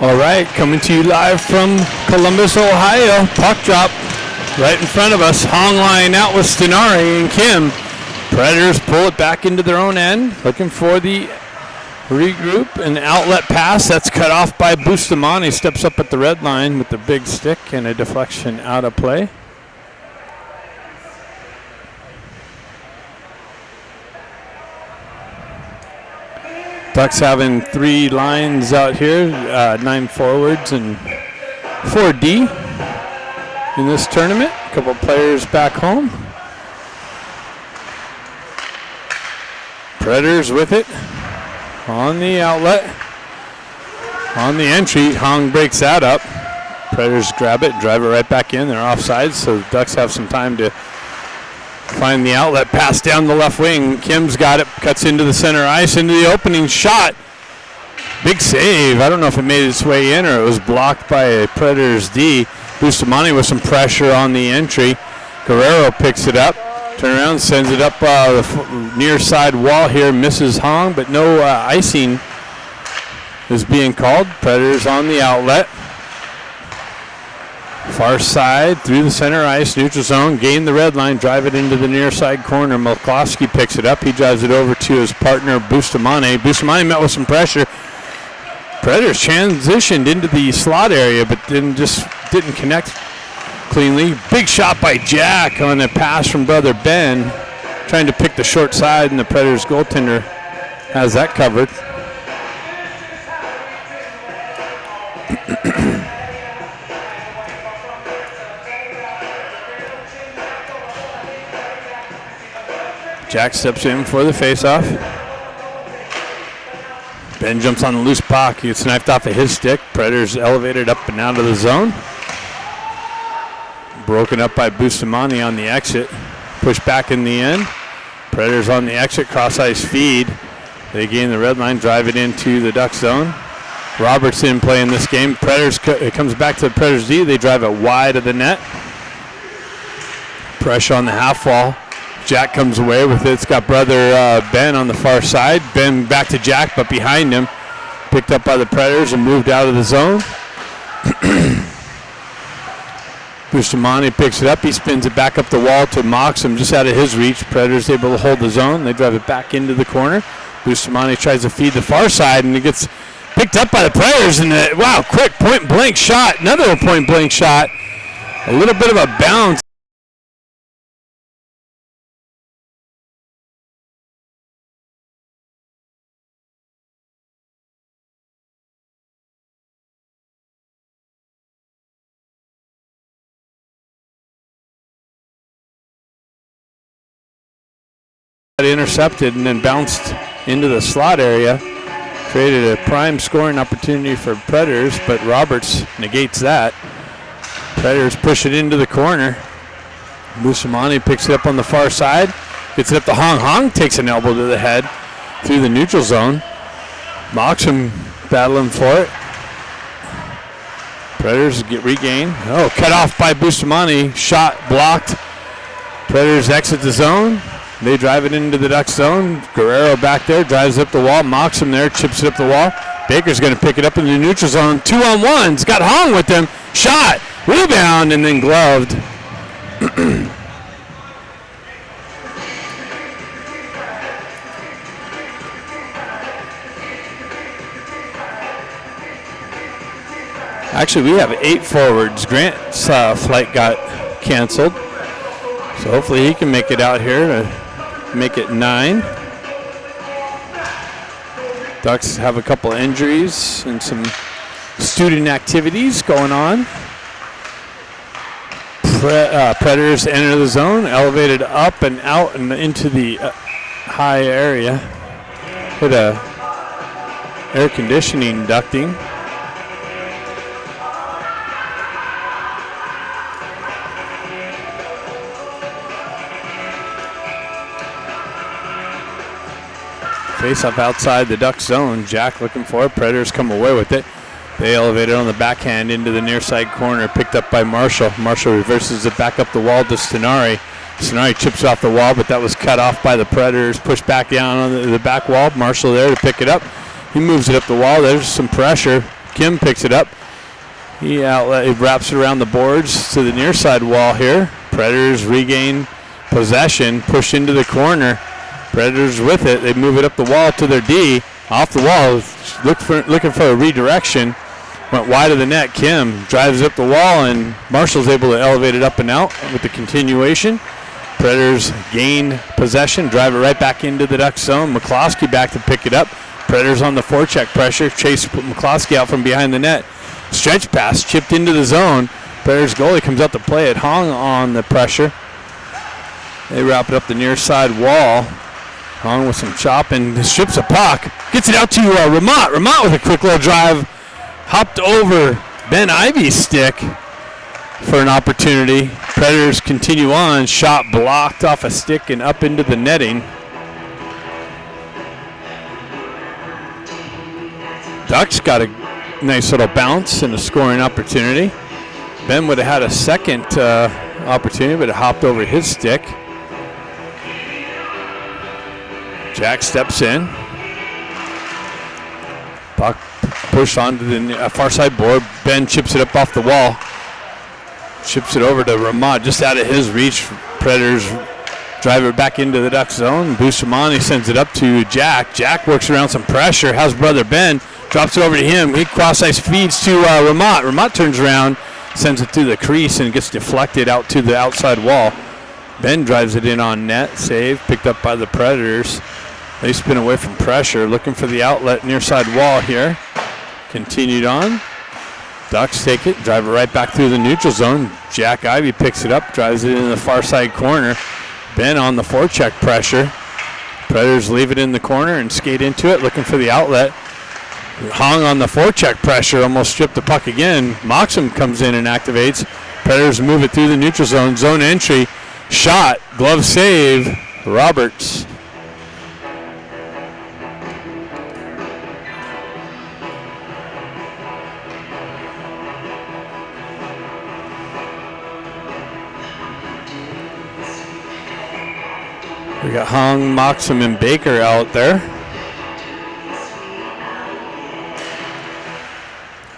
All right, coming to you live from Columbus, Ohio. Puck drop right in front of us. Hong line out with Stenari and Kim. Predators pull it back into their own end, looking for the regroup. An outlet pass that's cut off by Bustamante. Steps up at the red line with the big stick and a deflection out of play. Ducks having 3 lines out here, 9 forwards and 4D in this tournament. A couple players back home. Predators with it on the outlet. On the entry, Hong breaks that up. Predators grab it, drive it right back in. They're offside, so the Ducks have some time to find the outlet, pass down the left wing. Kim's got it, cuts into the center ice, into the opening shot. Big save. I don't know if it made its way in or it was blocked by a Predators D. Bustamante with some pressure on the entry. Guerrero picks it up, turn around, sends it up the near side wall here, misses Hong, but no icing is being called. Predators on the outlet. Far side, through the center ice, neutral zone, gain the red line, drive it into the near side corner. Milkowski picks it up. He drives it over to his partner, Bustamante. Bustamante met with some pressure. Predators transitioned into the slot area, but didn't connect cleanly. Big shot by Jack on a pass from brother Ben. Trying to pick the short side, and the Predators goaltender has that covered. Jack steps in for the faceoff. Ben jumps on the loose puck. He gets knifed off of his stick. Predators elevated up and out of the zone. Broken up by Bustamante on the exit. Pushed back in the end. Predators on the exit, cross ice feed. They gain the red line, drive it into the Duck zone. Robertson playing this game. It comes back to the Predators D. They drive it wide of the net. Pressure on the half wall. Jack comes away with it. It's got brother Ben on the far side. Ben back to Jack, but behind him. Picked up by the Predators and moved out of the zone. Bustamante picks it up. He spins it back up the wall to Moxham, just out of his reach. Predators able to hold the zone. They drive it back into the corner. Bustamante tries to feed the far side, and it gets picked up by the Predators. And wow, quick point-blank shot. Another point-blank shot. A little bit of a bounce. Intercepted and then bounced into the slot area, created a prime scoring opportunity for Predators, but Roberts negates that. Predators push it into the corner. Bustamante picks it up on the far side, gets it up to Hong. Hong takes an elbow to the head through the neutral zone. Moxham battling for it. Predators get regained. Oh, cut off by Bustamante. Shot blocked. Predators exit the zone. They drive it into the Duck zone. Guerrero back there, drives up the wall. Moxham there, chips it up the wall. Baker's going to pick it up in the neutral zone. 2-on-1's got Hong with him. Shot, rebound, and then gloved. Actually, we have 8 forwards. Grant's flight got canceled. So hopefully he can make it out here to make it 9. Ducks have a couple injuries and some student activities going on. Predators enter the zone, elevated up and out and into the high area. Hit a air conditioning ducting. Face up outside the Duck zone. Jack looking for it. Predators come away with it. They elevate it on the backhand into the near side corner. Picked up by Marshall. Marshall reverses it back up the wall to Stenari. Stenari chips off the wall, but that was cut off by the Predators. Pushed back down on the back wall. Marshall there to pick it up. He moves it up the wall. There's some pressure. Kim picks it up. He wraps it around the boards to the near side wall here. Predators regain possession, push into the corner. Predators with it. They move it up the wall to their D. Off the wall, looking for a redirection. Went wide of the net. Kim drives up the wall, and Marshall's able to elevate it up and out with the continuation. Predators gain possession, drive it right back into the Duck zone. McCloskey back to pick it up. Predators on the forecheck pressure. Chase McCloskey out from behind the net. Stretch pass, chipped into the zone. Predators goalie comes out to play it. Hong on the pressure. They wrap it up the near side wall. Hong with some chopping, strips a puck. Gets it out to Ramat. Ramat with a quick little drive. Hopped over Ben Ivy's stick for an opportunity. Predators continue on. Shot blocked off a stick and up into the netting. Ducks got a nice little bounce and a scoring opportunity. Ben would have had a second opportunity, but it hopped over his stick. Jack steps in. Puck pushed onto the far side board. Ben chips it up off the wall. Chips it over to Ramat, just out of his reach. Predators drive it back into the Duck zone. Bustamante sends it up to Jack. Jack works around some pressure. Has brother Ben. Drops it over to him. He cross-ice feeds to Ramat. Ramat turns around, sends it through the crease, and gets deflected out to the outside wall. Ben drives it in on net. Save. Picked up by the Predators. They spin away from pressure. Looking for the outlet near side wall here. Continued on. Ducks take it. Drive it right back through the neutral zone. Jack Ivy picks it up. Drives it in the far side corner. Ben on the forecheck pressure. Predators leave it in the corner and skate into it. Looking for the outlet. Hong on the forecheck pressure. Almost stripped the puck again. Moxham comes in and activates. Predators move it through the neutral zone. Zone entry. Shot. Glove save. Roberts. We got Hong, Moxham, and Baker out there.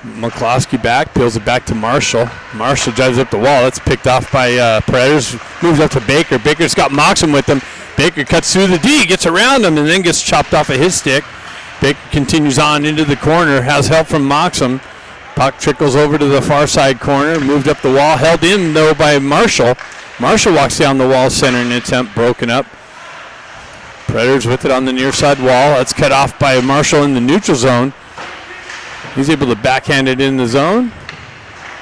McCloskey back, peels it back to Marshall. Marshall drives up the wall. That's picked off by Predators. Moves up to Baker. Baker's got Moxham with him. Baker cuts through the D, gets around him, and then gets chopped off of his stick. Baker continues on into the corner, has help from Moxham. Puck trickles over to the far side corner, moved up the wall, held in though by Marshall. Marshall walks down the wall, center in attempt, broken up. Predators with it on the near side wall. That's cut off by Marshall in the neutral zone. He's able to backhand it in the zone.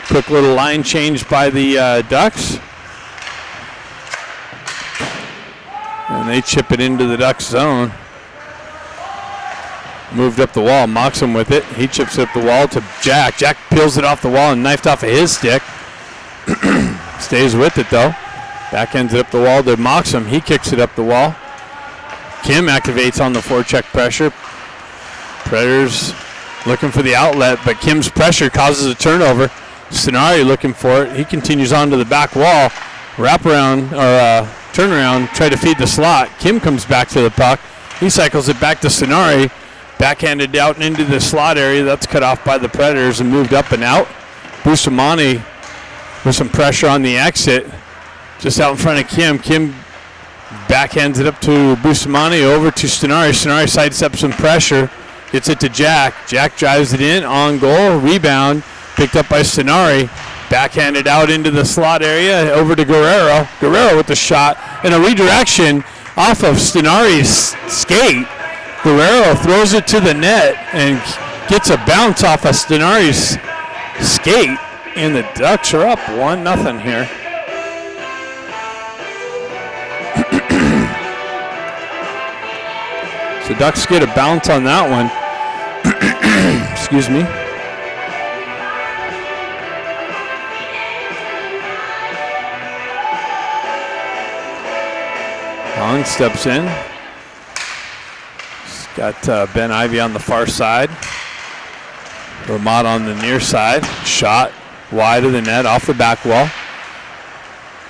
Quick little line change by the Ducks. And they chip it into the Ducks zone. Moved up the wall. Moxham with it. He chips up the wall to Jack. Jack peels it off the wall and knifed off of his stick. Stays with it though. Backhands it up the wall to Moxham. He kicks it up the wall. Kim activates on the forecheck pressure. Predators looking for the outlet, but Kim's pressure causes a turnover. Stenari looking for it. He continues on to the back wall. Wraparound, or turnaround, try to feed the slot. Kim comes back to the puck. He cycles it back to Stenari. Backhanded out and into the slot area. That's cut off by the Predators and moved up and out. Bustamante with some pressure on the exit. Just out in front of Kim. Kim backhands it up to Bustamante, over to Stenari. Stenari sidesteps some pressure. Gets it to Jack. Jack drives it in, on goal, rebound. Picked up by Stenari. Backhanded out into the slot area, over to Guerrero. Guerrero with the shot and a redirection off of Stenari's skate. Guerrero throws it to the net and gets a bounce off of Stenari's skate. And the Ducks are up 1-0 here. So Ducks get a bounce on that one. Excuse me. Hong steps in. He's got Ben Ivy on the far side. Ramat on the near side. Shot wide of the net, off the back wall.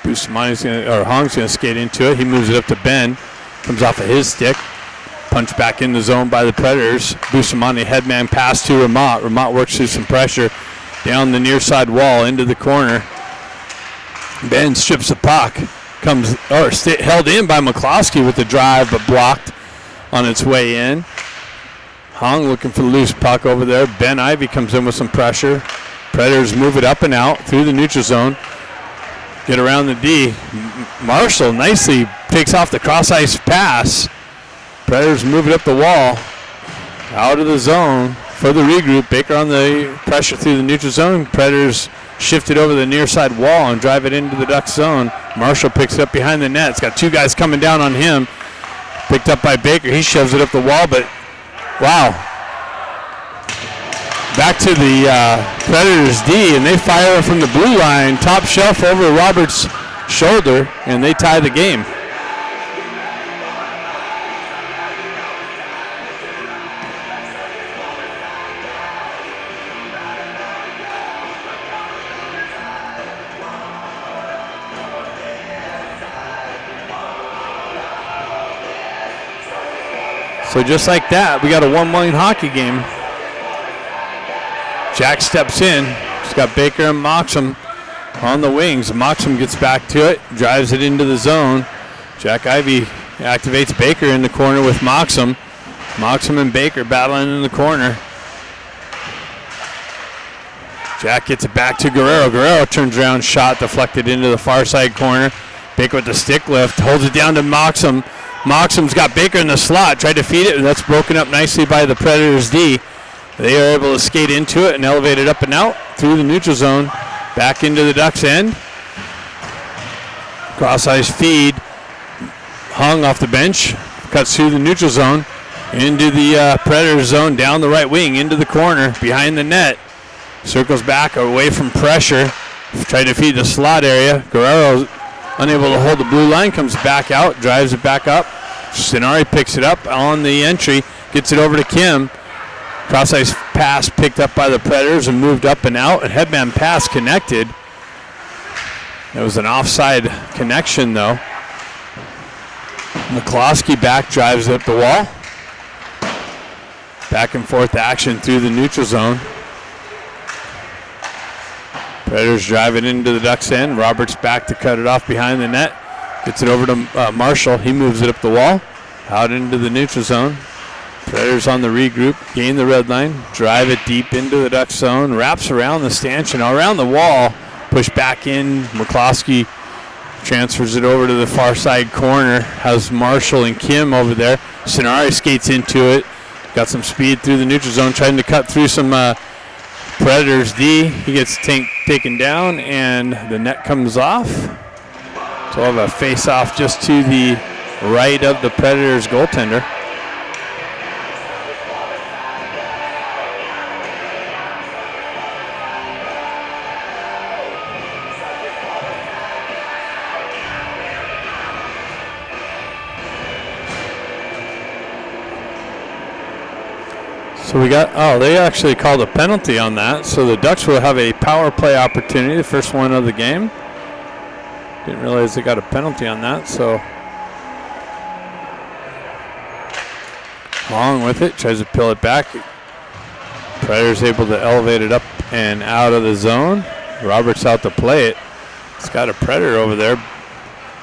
Hong's gonna skate into it. He moves it up to Ben. Comes off of his stick. Punch back in the zone by the Predators. Bustamante headman pass to Ramat. Ramat works through some pressure down the near side wall into the corner. Ben strips the puck. Held in by McCloskey with the drive, but blocked on its way in. Hong looking for the loose puck over there. Ben Ivy comes in with some pressure. Predators move it up and out through the neutral zone. Get around the D. Marshall nicely takes off the cross-ice pass. Predators move it up the wall. Out of the zone for the regroup. Baker on the pressure through the neutral zone. Predators shift it over the near side wall and drive it into the Ducks zone. Marshall picks it up behind the net. It's got two guys coming down on him. Picked up by Baker. He shoves it up the wall, but wow. Back to the Predators D, and they fire it from the blue line. Top shelf over Roberts' shoulder, and they tie the game. So just like that, we got a 1-1 hockey game. Jack steps in. He's got Baker and Moxham on the wings. Moxham gets back to it, drives it into the zone. Jack Ivy activates Baker in the corner with Moxham. Moxham and Baker battling in the corner. Jack gets it back to Guerrero. Guerrero turns around, shot deflected into the far side corner. Baker with the stick lift, holds it down to Moxham. Moxham's got Baker in the slot, tried to feed it, and that's broken up nicely by the Predators D. They are able to skate into it and elevate it up and out through the neutral zone, back into the Ducks end. Cross-ice feed, Hung off the bench, cuts through the neutral zone, into the Predators zone, down the right wing, into the corner, behind the net. Circles back away from pressure, tried to feed the slot area. Guerrero unable to hold the blue line, comes back out, drives it back up. Sinari picks it up on the entry, gets it over to Kim. Cross-ice pass picked up by the Predators and moved up and out. And headman pass connected. It was an offside connection, though. McCloskey back, drives up the wall. Back and forth action through the neutral zone. Predators drive it into the Ducks end. Roberts back to cut it off behind the net. Gets it over to Marshall. He moves it up the wall. Out into the neutral zone. Predators on the regroup. Gain the red line. Drive it deep into the Ducks zone. Wraps around the stanchion. Around the wall. Push back in. McCloskey transfers it over to the far side corner. Has Marshall and Kim over there. Sinari skates into it. Got some speed through the neutral zone. Trying to cut through some Predators D. He gets taken down and the net comes off. So we'll have a face-off just to the right of the Predators goaltender. So we got, they actually called a penalty on that. So the Ducks will have a power play opportunity, the first one of the game. Didn't realize they got a penalty on that, so. Along with it, tries to peel it back. Predators able to elevate it up and out of the zone. Roberts out to play it. It's got a Predator over there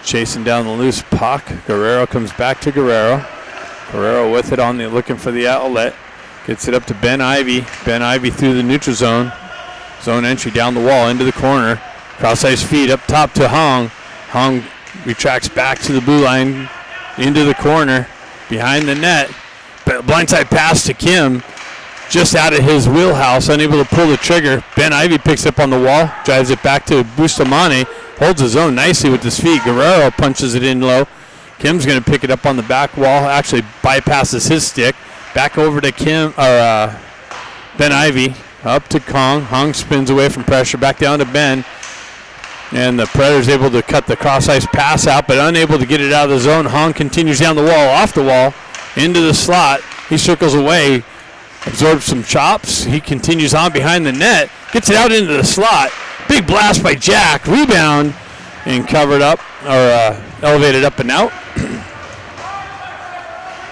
chasing down the loose puck. Guerrero comes back to Guerrero. Guerrero with it on the, looking for the outlet. Gets it up to Ben Ivy. Ben Ivy through the neutral zone. Zone entry down the wall into the corner. Cross-ice feed up top to Hong. Hong retracts back to the blue line into the corner behind the net. Blindside pass to Kim. Just out of his wheelhouse, unable to pull the trigger. Ben Ivy picks up on the wall, drives it back to Bustamante. Holds his own nicely with his feet. Guerrero punches it in low. Kim's going to pick it up on the back wall. Actually bypasses his stick. Back over to Ben Ivy. Up to Kong. Hong spins away from pressure. Back down to Ben. And the Predators able to cut the cross-ice pass out, but unable to get it out of the zone. Hong continues down the wall, off the wall, into the slot. He circles away, absorbs some chops. He continues on behind the net. Gets it out into the slot. Big blast by Jack. Rebound and covered up, or elevated up and out.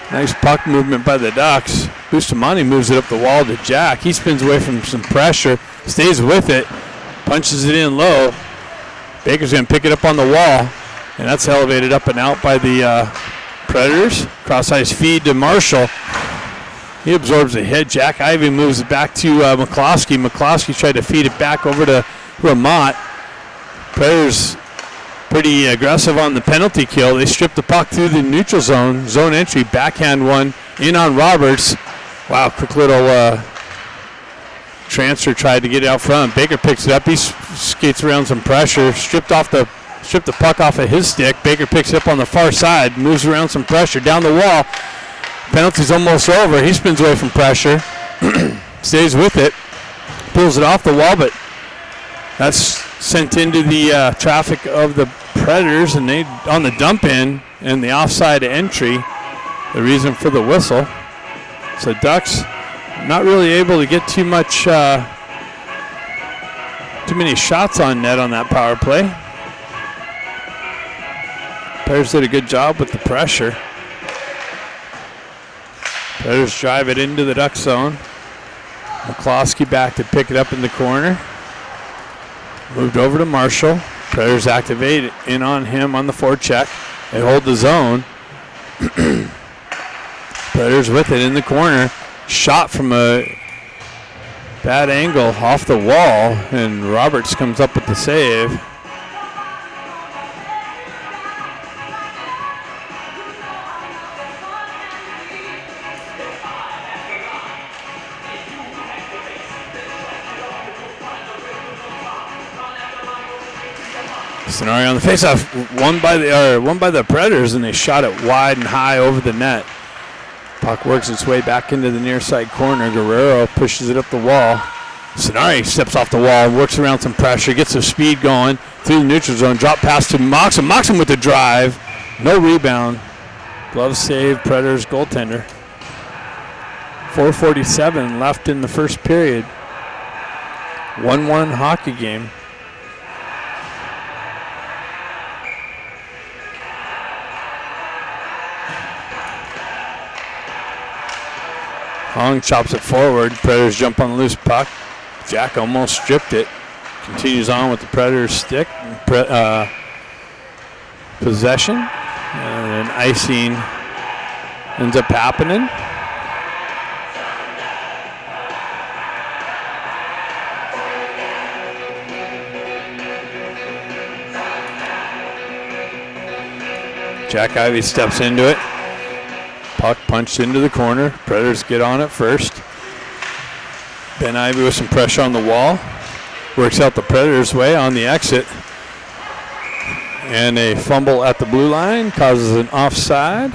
Nice puck movement by the Ducks. Bustamante moves it up the wall to Jack. He spins away from some pressure, stays with it, punches it in low. Baker's going to pick it up on the wall, and that's elevated up and out by the Predators. Cross-ice feed to Marshall. He absorbs the hit. Jack Ivey moves it back to McCloskey. McCloskey tried to feed it back over to Ramat. Predators pretty aggressive on the penalty kill. They strip the puck through the neutral zone. Zone entry, backhand one in on Roberts. Wow, quick little transfer, tried to get it out front. Baker picks it up. He skates around some pressure. Stripped the puck off of his stick. Baker picks it up on the far side. Moves around some pressure. Down the wall. Penalty's almost over. He spins away from pressure. Stays with it. Pulls it off the wall, but that's sent into the traffic of the Predators, and they on the dump in and the offside entry, the reason for the whistle. So Ducks not really able to get too many shots on net on that power play. Predators did a good job with the pressure. Predators drive it into the Duck zone. McCloskey back to pick it up in the corner. Moved over to Marshall. Predators activate in on him on the forecheck. They hold the zone. Predators with it in the corner. Shot from a bad angle off the wall, and Roberts comes up with the save. Scenario on the faceoff, won by the Predators, and they shot it wide and high over the net. Puck works its way back into the near side corner. Guerrero pushes it up the wall. Sonari steps off the wall, works around some pressure, gets some speed going through the neutral zone. Drop pass to Moxham. Moxham with the drive. No rebound. Glove save, Predators goaltender. 4:47 left in the first period. 1-1 hockey game. Hong chops it forward. Predators jump on the loose puck. Jack almost stripped it. Continues on with the Predators stick. Possession. And icing ends up happening. Jack Ivey steps into it. Puck punched into the corner. Predators get on it first. Ben Ivey with some pressure on the wall. Works out the Predators' way on the exit. And a fumble at the blue line causes an offside.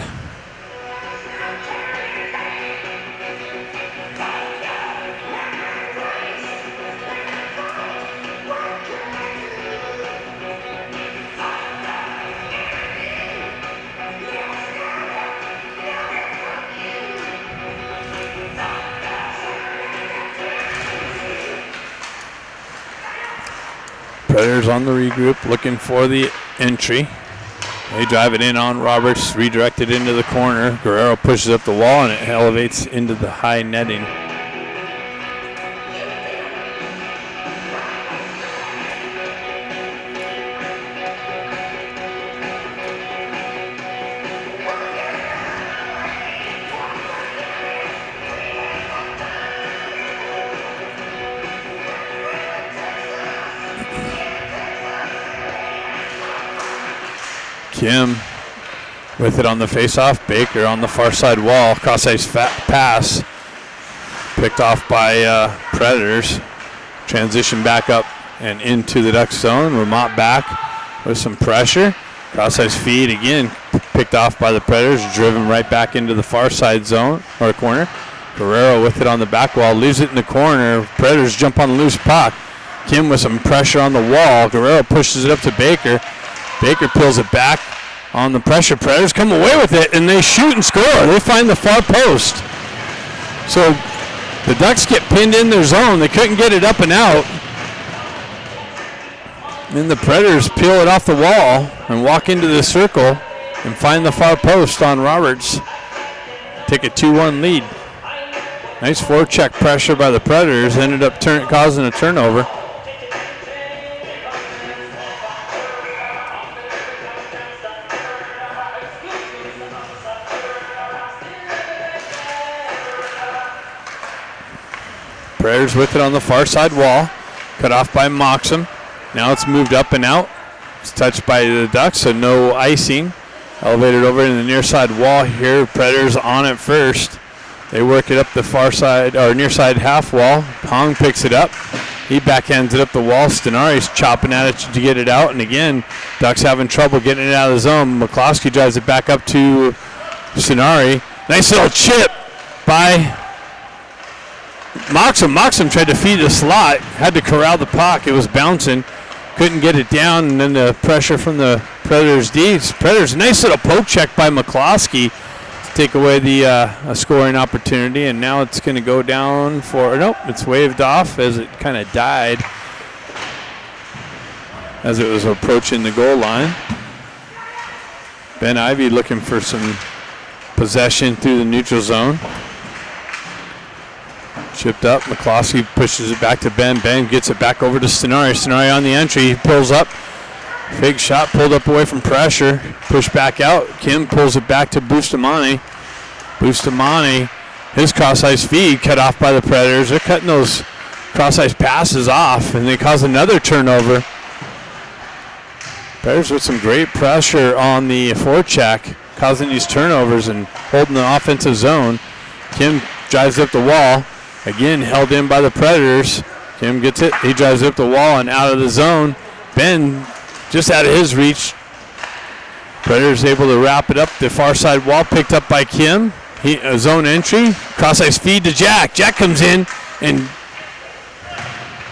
Predators on the regroup, looking for the entry. They drive it in on Roberts, redirected into the corner. Guerrero pushes up the wall, and it elevates into the high netting. Kim with it on the faceoff. Baker on the far side wall. Cross-ice pass. Picked off by Predators. Transition back up and into the Duck zone. Ramat back with some pressure. Cross-ice feed again. Picked off by the Predators. Driven right back into the far side zone or corner. Guerrero with it on the back wall. Leaves it in the corner. Predators jump on the loose puck. Kim with some pressure on the wall. Guerrero pushes it up to Baker. Baker pulls it back on the pressure. Predators come away with it, and they shoot and score. They find the far post. So the Ducks get pinned in their zone. They couldn't get it up and out. Then the Predators peel it off the wall and walk into the circle and find the far post on Roberts. take a 2-1 lead. Nice forecheck pressure by the Predators. Ended up causing a turnover. Predators with it on the far side wall. Cut off by Moxham. Now it's moved up and out. It's touched by the Ducks, so no icing. Elevated over in the near side wall here. Predators on it first. They work it up the far side, or near side half wall. Hong picks it up. He backhands it up the wall. Stenari's chopping at it to get it out. And again, Ducks having trouble getting it out of the zone. McCloskey drives it back up to Stenari. Nice little chip by Moxham. Moxham tried to feed the slot. Had to corral the puck. It was bouncing. Couldn't get it down. And then the pressure from the Predators D's. Predators, nice little poke check by McCloskey. Take away the scoring opportunity, and now it's going to go down for, nope, it's waved off as it kind of died as it was approaching the goal line. Ben Ivy looking for some possession through the neutral zone. Chipped up, McCloskey pushes it back to Ben. Ben gets it back over to Stenari. Stenari on the entry, he pulls up. Big shot pulled up away from pressure. Pushed back out. Kim pulls it back to Bustamante. Bustamante, his cross-ice feed cut off by the Predators. They're cutting those cross-ice passes off, and they cause another turnover. Predators with some great pressure on the forecheck, causing these turnovers and holding the offensive zone. Kim drives up the wall. Again, held in by the Predators. Kim gets it. He drives up the wall and out of the zone. Ben just out of his reach. Predators able to wrap it up the far side wall, picked up by Kim. Zone entry, cross-ice feed to Jack. Jack comes in and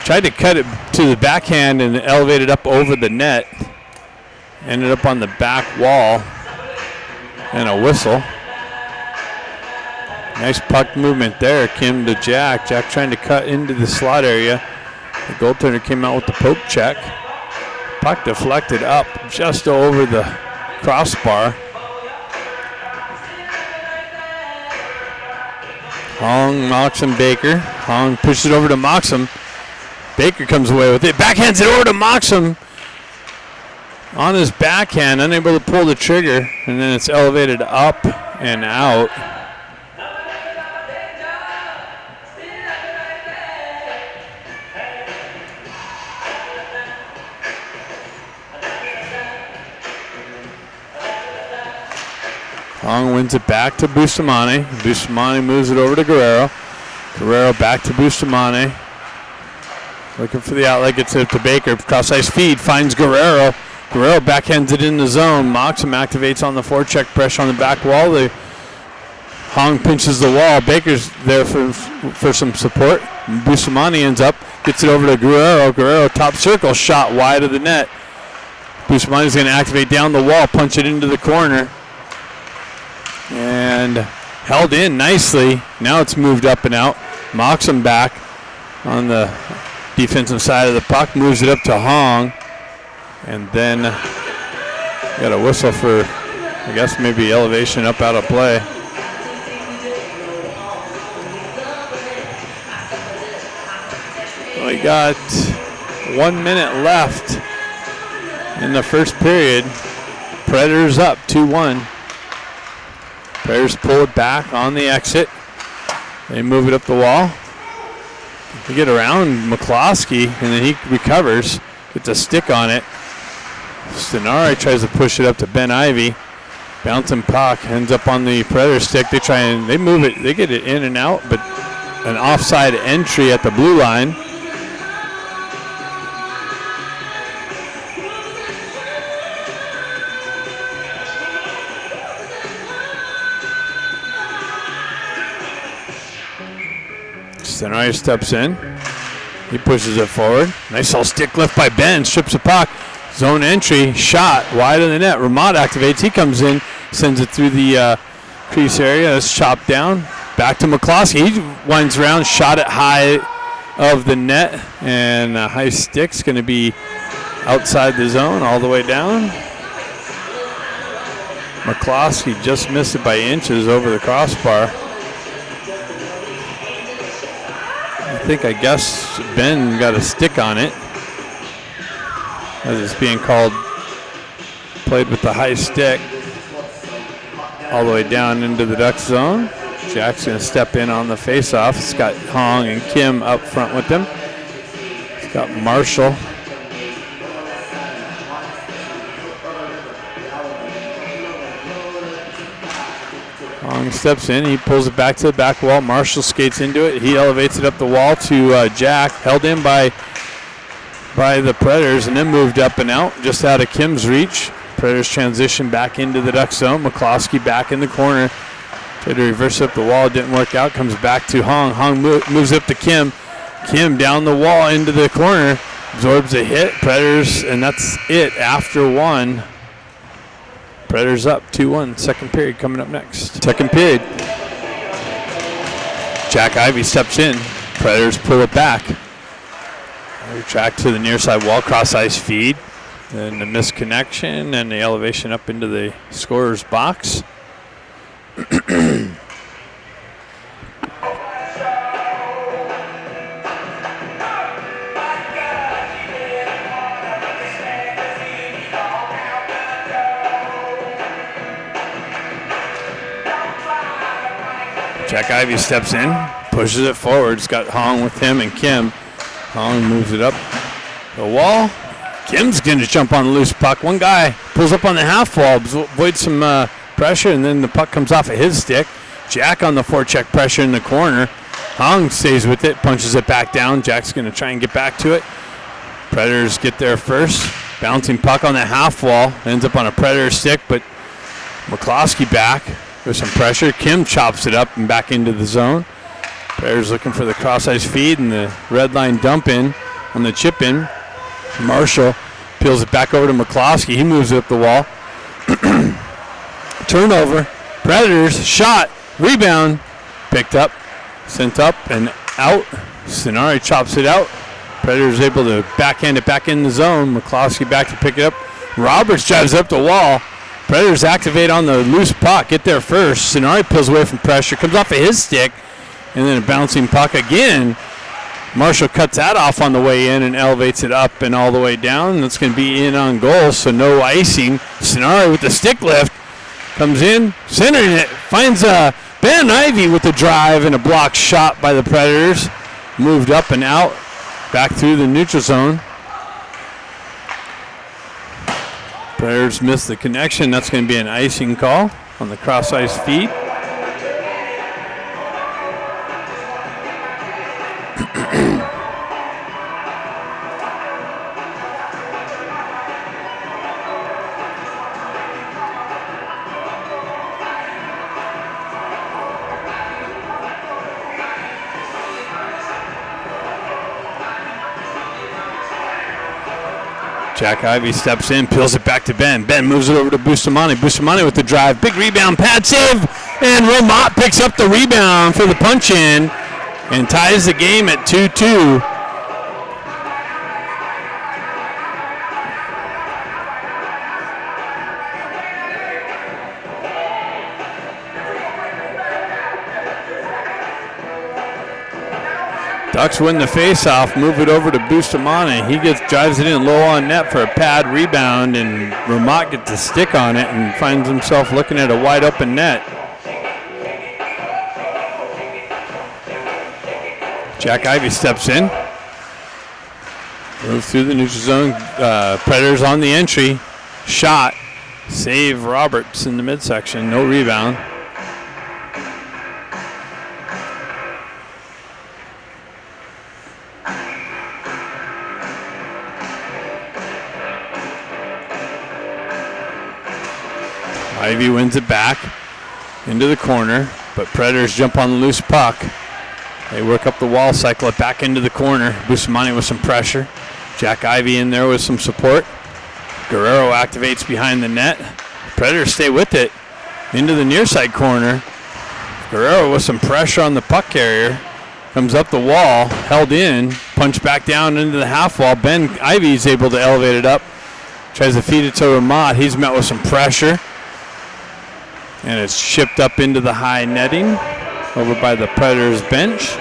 tried to cut it to the backhand and elevated up over the net. Ended up on the back wall and a whistle. Nice puck movement there, Kim to Jack. Jack trying to cut into the slot area. The goaltender came out with the poke check. Puck deflected up just over the crossbar. Hong, Moxham, Baker. Hong pushes it over to Moxham. Baker comes away with it. Backhands it over to Moxham. On his backhand, unable to pull the trigger. And then it's elevated up and out. Hong wins it back to Bustamante. Bustamante moves it over to Guerrero. Guerrero back to Bustamante. Looking for the outlet, gets it to Baker. Cross-ice feed, finds Guerrero. Guerrero backhands it in the zone. Moxham activates on the forecheck, pressure on the back wall. Hong pinches the wall. Baker's there for some support. Bustamante ends up, gets it over to Guerrero. Guerrero top circle, shot wide of the net. Bustamante's going to activate down the wall, punch it into the corner. And held in nicely. Now it's moved up and out. Moxham back on the defensive side of the puck. Moves it up to Hong. And then got a whistle for, I guess, maybe elevation up out of play. We got 1 minute left in the first period. Predators up 2-1. Predators pull it back on the exit. They move it up the wall. They get around McCloskey, and then he recovers. Gets a stick on it. Stenari tries to push it up to Ben Ivy. Bouncing puck, ends up on the Predator stick. They move it, they get it in and out, but an offside entry at the blue line. Stenari steps in. He pushes it forward. Nice little stick lift by Ben. Strips the puck. Zone entry. Shot wide of the net. Ramad activates. He comes in. Sends it through the crease area. It's chopped down. Back to McCloskey. He winds around. Shot it high of the net. And a high stick's going to be outside the zone all the way down. McCloskey just missed it by inches over the crossbar. I guess Ben got a stick on it as it's being called. Played with the high stick all the way down into the Duck zone. Jack's going to step in on the faceoff. It's got Hong and Kim up front with him. It's got Marshall. Hong steps in. He pulls it back to the back wall. Marshall skates into it. He elevates it up the wall to Jack. Held in by the Predators and then moved up and out just out of Kim's reach. Predators transition back into the Duck zone. McCloskey back in the corner. Tried to reverse up the wall. Didn't work out. Comes back to Hong. Hong moves up to Kim. Kim down the wall into the corner. Absorbs a hit. Predators, and that's it after one. Predators up 2-1. Second period coming up next. Second period. Jack Ivey steps in. Predators pull it back. Track to the near side wall. Cross ice feed. Then the misconnection and the elevation up into the scorer's box. Jack Ivey steps in, pushes it forward. It's got Hong with him and Kim. Hong moves it up the wall. Kim's going to jump on the loose puck. One guy pulls up on the half wall, avoids some pressure, and then the puck comes off of his stick. Jack on the forecheck pressure in the corner. Hong stays with it, punches it back down. Jack's going to try and get back to it. Predators get there first. Bouncing puck on the half wall. Ends up on a Predator stick, but McCloskey back with some pressure. Kim chops it up and back into the zone. Predators looking for the cross ice feed and the red line dump in on the chip in. Marshall peels it back over to McCloskey. He moves it up the wall. Turnover. Predators shot. Rebound. Picked up. Sent up and out. Sonari chops it out. Predators able to backhand it back in the zone. McCloskey back to pick it up. Roberts drives up the wall. Predators activate on the loose puck. Get there first. Sonari pulls away from pressure. Comes off of his stick. And then a bouncing puck again. Marshall cuts that off on the way in and elevates it up and all the way down. That's going to be in on goal, so no icing. Sonari with the stick lift. Comes in, centering it. Finds Ben Ivey with the drive and a blocked shot by the Predators. Moved up and out. Back through the neutral zone. Predators missed the connection. That's going to be an icing call on the cross ice feed. Jack Ivey steps in, peels it back to Ben. Ben moves it over to Bustamante. Bustamante with the drive. Big rebound, pad save, and Romont picks up the rebound for the punch-in and ties the game at 2-2. Ducks win the face-off, move it over to Bustamante. He drives it in low on net for a pad rebound, and Romont gets a stick on it and finds himself looking at a wide open net. Jack Ivey steps in. Moves through the neutral zone. Predators on the entry. Shot. Save Roberts in the midsection. No rebound. Ivey wins it back into the corner, but Predators jump on the loose puck. They work up the wall, cycle it back into the corner. Bustamante with some pressure. Jack Ivey in there with some support. Guerrero activates behind the net. Predators stay with it into the near side corner. Guerrero with some pressure on the puck carrier. Comes up the wall, held in, punched back down into the half wall. Ben Ivey is able to elevate it up. Tries to feed it to Romont. He's met with some pressure. And it's shipped up into the high netting over by the Predators bench.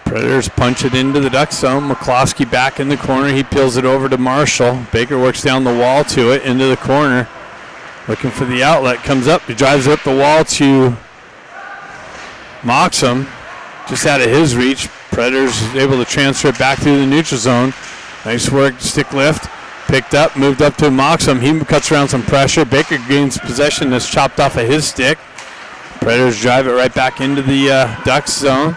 Predators punch it into the Duck zone. McCloskey back in the corner. He peels it over to Marshall. Baker works down the wall to it, into the corner. Looking for the outlet. Comes up. He drives it up the wall to Moxham. Just out of his reach. Predators able to transfer it back through the neutral zone. Nice work. Stick lift. Picked up. Moved up to Moxham. He cuts around some pressure. Baker gains possession. That's chopped off of his stick. Predators drive it right back into the Ducks zone.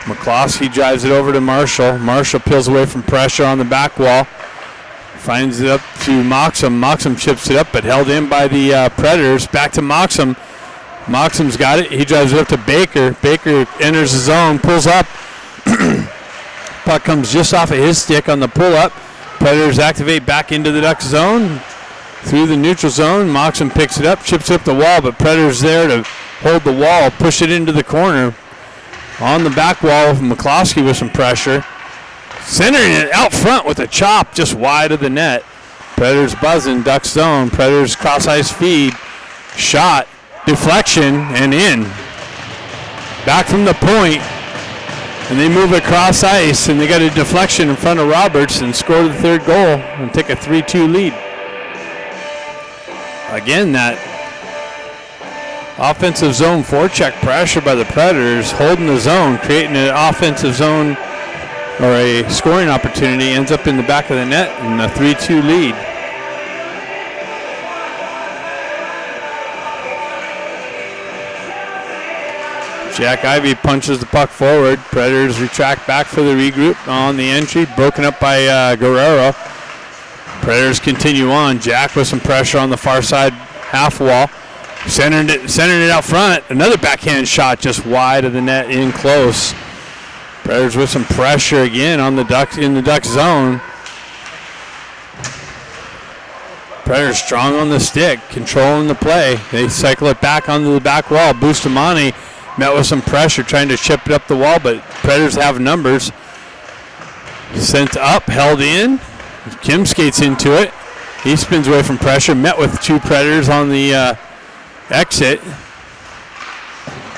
McCloskey drives it over to Marshall. Marshall peels away from pressure on the back wall. Finds it up to Moxham. Moxham chips it up, but held in by the Predators. Back to Moxham. Moxham's got it. He drives it up to Baker. Baker enters the zone, pulls up. Puck comes just off of his stick on the pull-up. Predators activate back into the Duck zone. Through the neutral zone, Moxham picks it up, chips it up the wall, but Predators there to hold the wall, push it into the corner. On the back wall, McCloskey with some pressure. Centering it out front with a chop just wide of the net. Predators buzzing, Duck zone. Predators cross ice feed. Shot, deflection, and in. Back from the point. And they move across ice, and they got a deflection in front of Roberts and score the third goal and take a 3-2 lead. Again, that offensive zone forecheck pressure by the Predators, holding the zone, creating an offensive zone or a scoring opportunity, ends up in the back of the net and a 3-2 lead. Jack Ivey punches the puck forward. Predators retract back for the regroup on the entry, broken up by Guerrero. Predators continue on. Jack with some pressure on the far side half wall. Centered it out front. Another backhand shot just wide of the net, in close. Predators with some pressure again on the Ducks in the Duck zone. Predators strong on the stick, controlling the play. They cycle it back onto the back wall. Bustamante met with some pressure, trying to chip it up the wall, but Predators have numbers. Sent up, held in. Kim skates into it. He spins away from pressure, met with two Predators on the exit.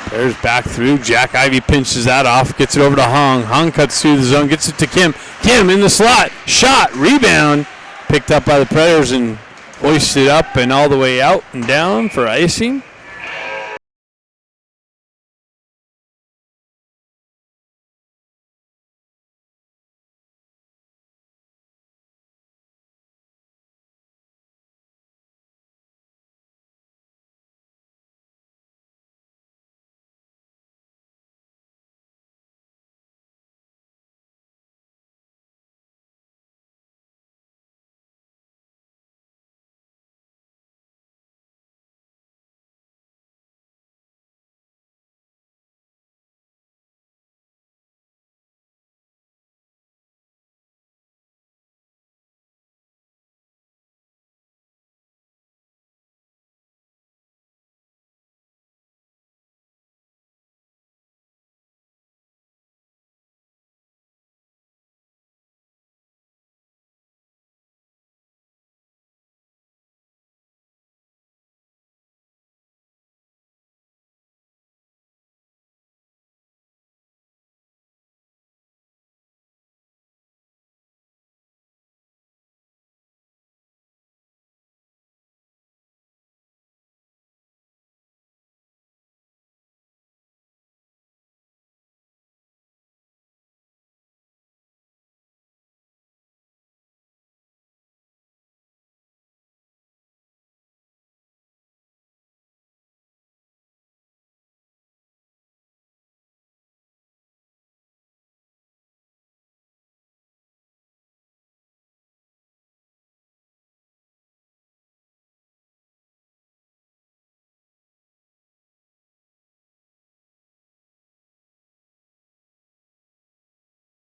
There's back through. Jack Ivey pinches that off, gets it over to Hong. Hong cuts through the zone, gets it to Kim. Kim in the slot, shot, rebound. Picked up by the Predators and hoisted up and all the way out and down for icing.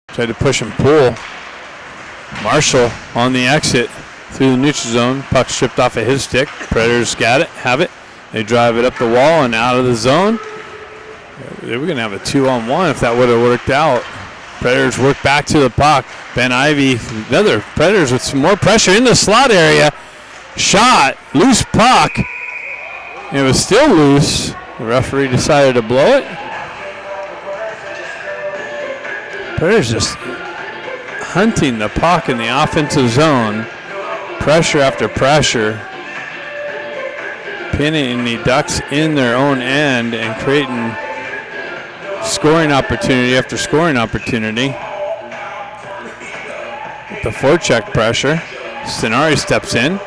Tried to push and pull. Marshall on the exit through the neutral zone. Puck stripped off of his stick. Predators got it, have it. They drive it up the wall and out of the zone. They were going to have a 2-on-1 if that would have worked out. Predators work back to the puck. Ben Ivy, another Predators with some more pressure in the slot area. Shot, loose puck. It was still loose. The referee decided to blow it. Predators just hunting the puck in the offensive zone. Pressure after pressure. Pinning the Ducks in their own end and creating scoring opportunity after scoring opportunity. With the forecheck pressure, Stenari steps in.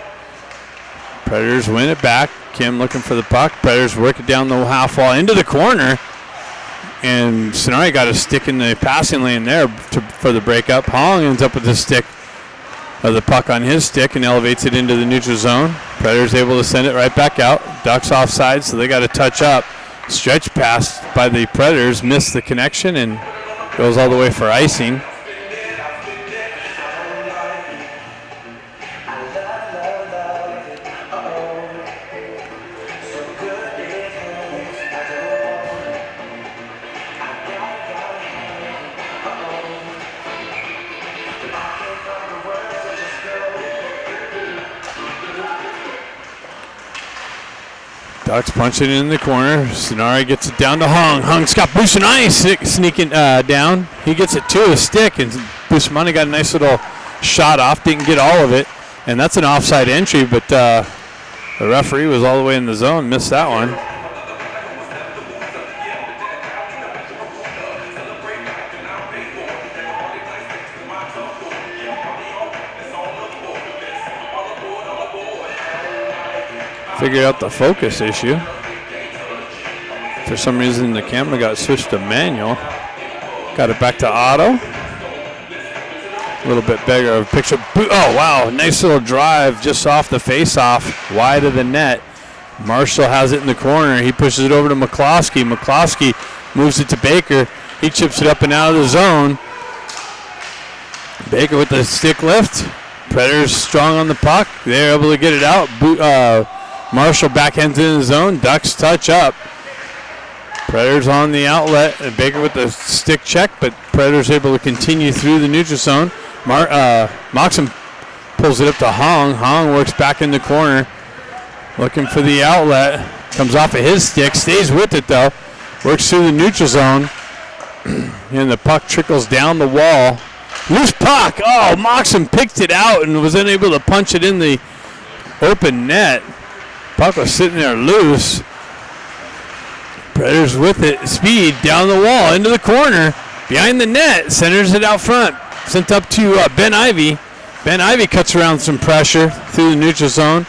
Predators win it back. Kim looking for the puck. Predators work it down the half wall into the corner. And Stenari got a stick in the passing lane there for the breakup. Hong ends up with the stick of the puck on his stick and elevates it into the neutral zone. Predators able to send it right back out. Ducks offside, so they got to touch up. Stretch pass by the Predators, missed the connection and goes all the way for icing. Ducks punching it in the corner. Stenari gets it down to Hung. Hung's got Bustamante sneaking down. He gets it to his stick, and Bustamante got a nice little shot off. Didn't get all of it, and that's an offside entry, but the referee was all the way in the zone. Missed that one. Figured out the focus issue. For some reason the camera got switched to manual. Got it back to auto. A little bit bigger of a picture. Oh wow, nice little drive just off the face-off, wide of the net. Marshall has it in the corner. He pushes it over to McCloskey. McCloskey moves it to Baker. He chips it up and out of the zone. Baker with the stick lift. Predators strong on the puck. They're able to get it out. Marshall backhands in the zone. Ducks touch up. Predators on the outlet. And Baker with the stick check, but Predators able to continue through the neutral zone. Moxon pulls it up to Hong. Hong works back in the corner. Looking for the outlet. Comes off of his stick. Stays with it though. Works through the neutral zone. And the puck trickles down the wall. Loose puck. Oh, Moxon picked it out and was unable to punch it in the open net. Puck was sitting there loose. Predators with it. Speed down the wall into the corner. Behind the net. Centers it out front. Sent up to Ben Ivy. Ben Ivy cuts around some pressure through the neutral zone.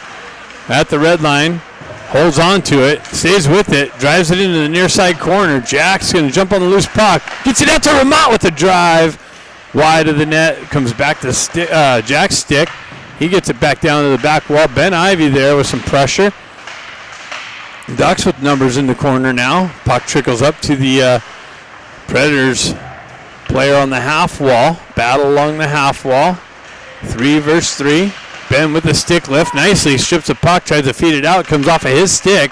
At the red line. Holds on to it. Stays with it. Drives it into the near side corner. Jack's going to jump on the loose puck. Gets it out to Ramat with a drive. Wide of the net. Comes back to Jack's stick. He gets it back down to the back wall. Ben Ivy there with some pressure. Ducks with numbers in the corner now. Puck trickles up to the Predators player on the half wall. Battle along the half wall. 3 versus 3. Ben with the stick lift. Nicely strips the puck. Tries to feed it out. Comes off of his stick.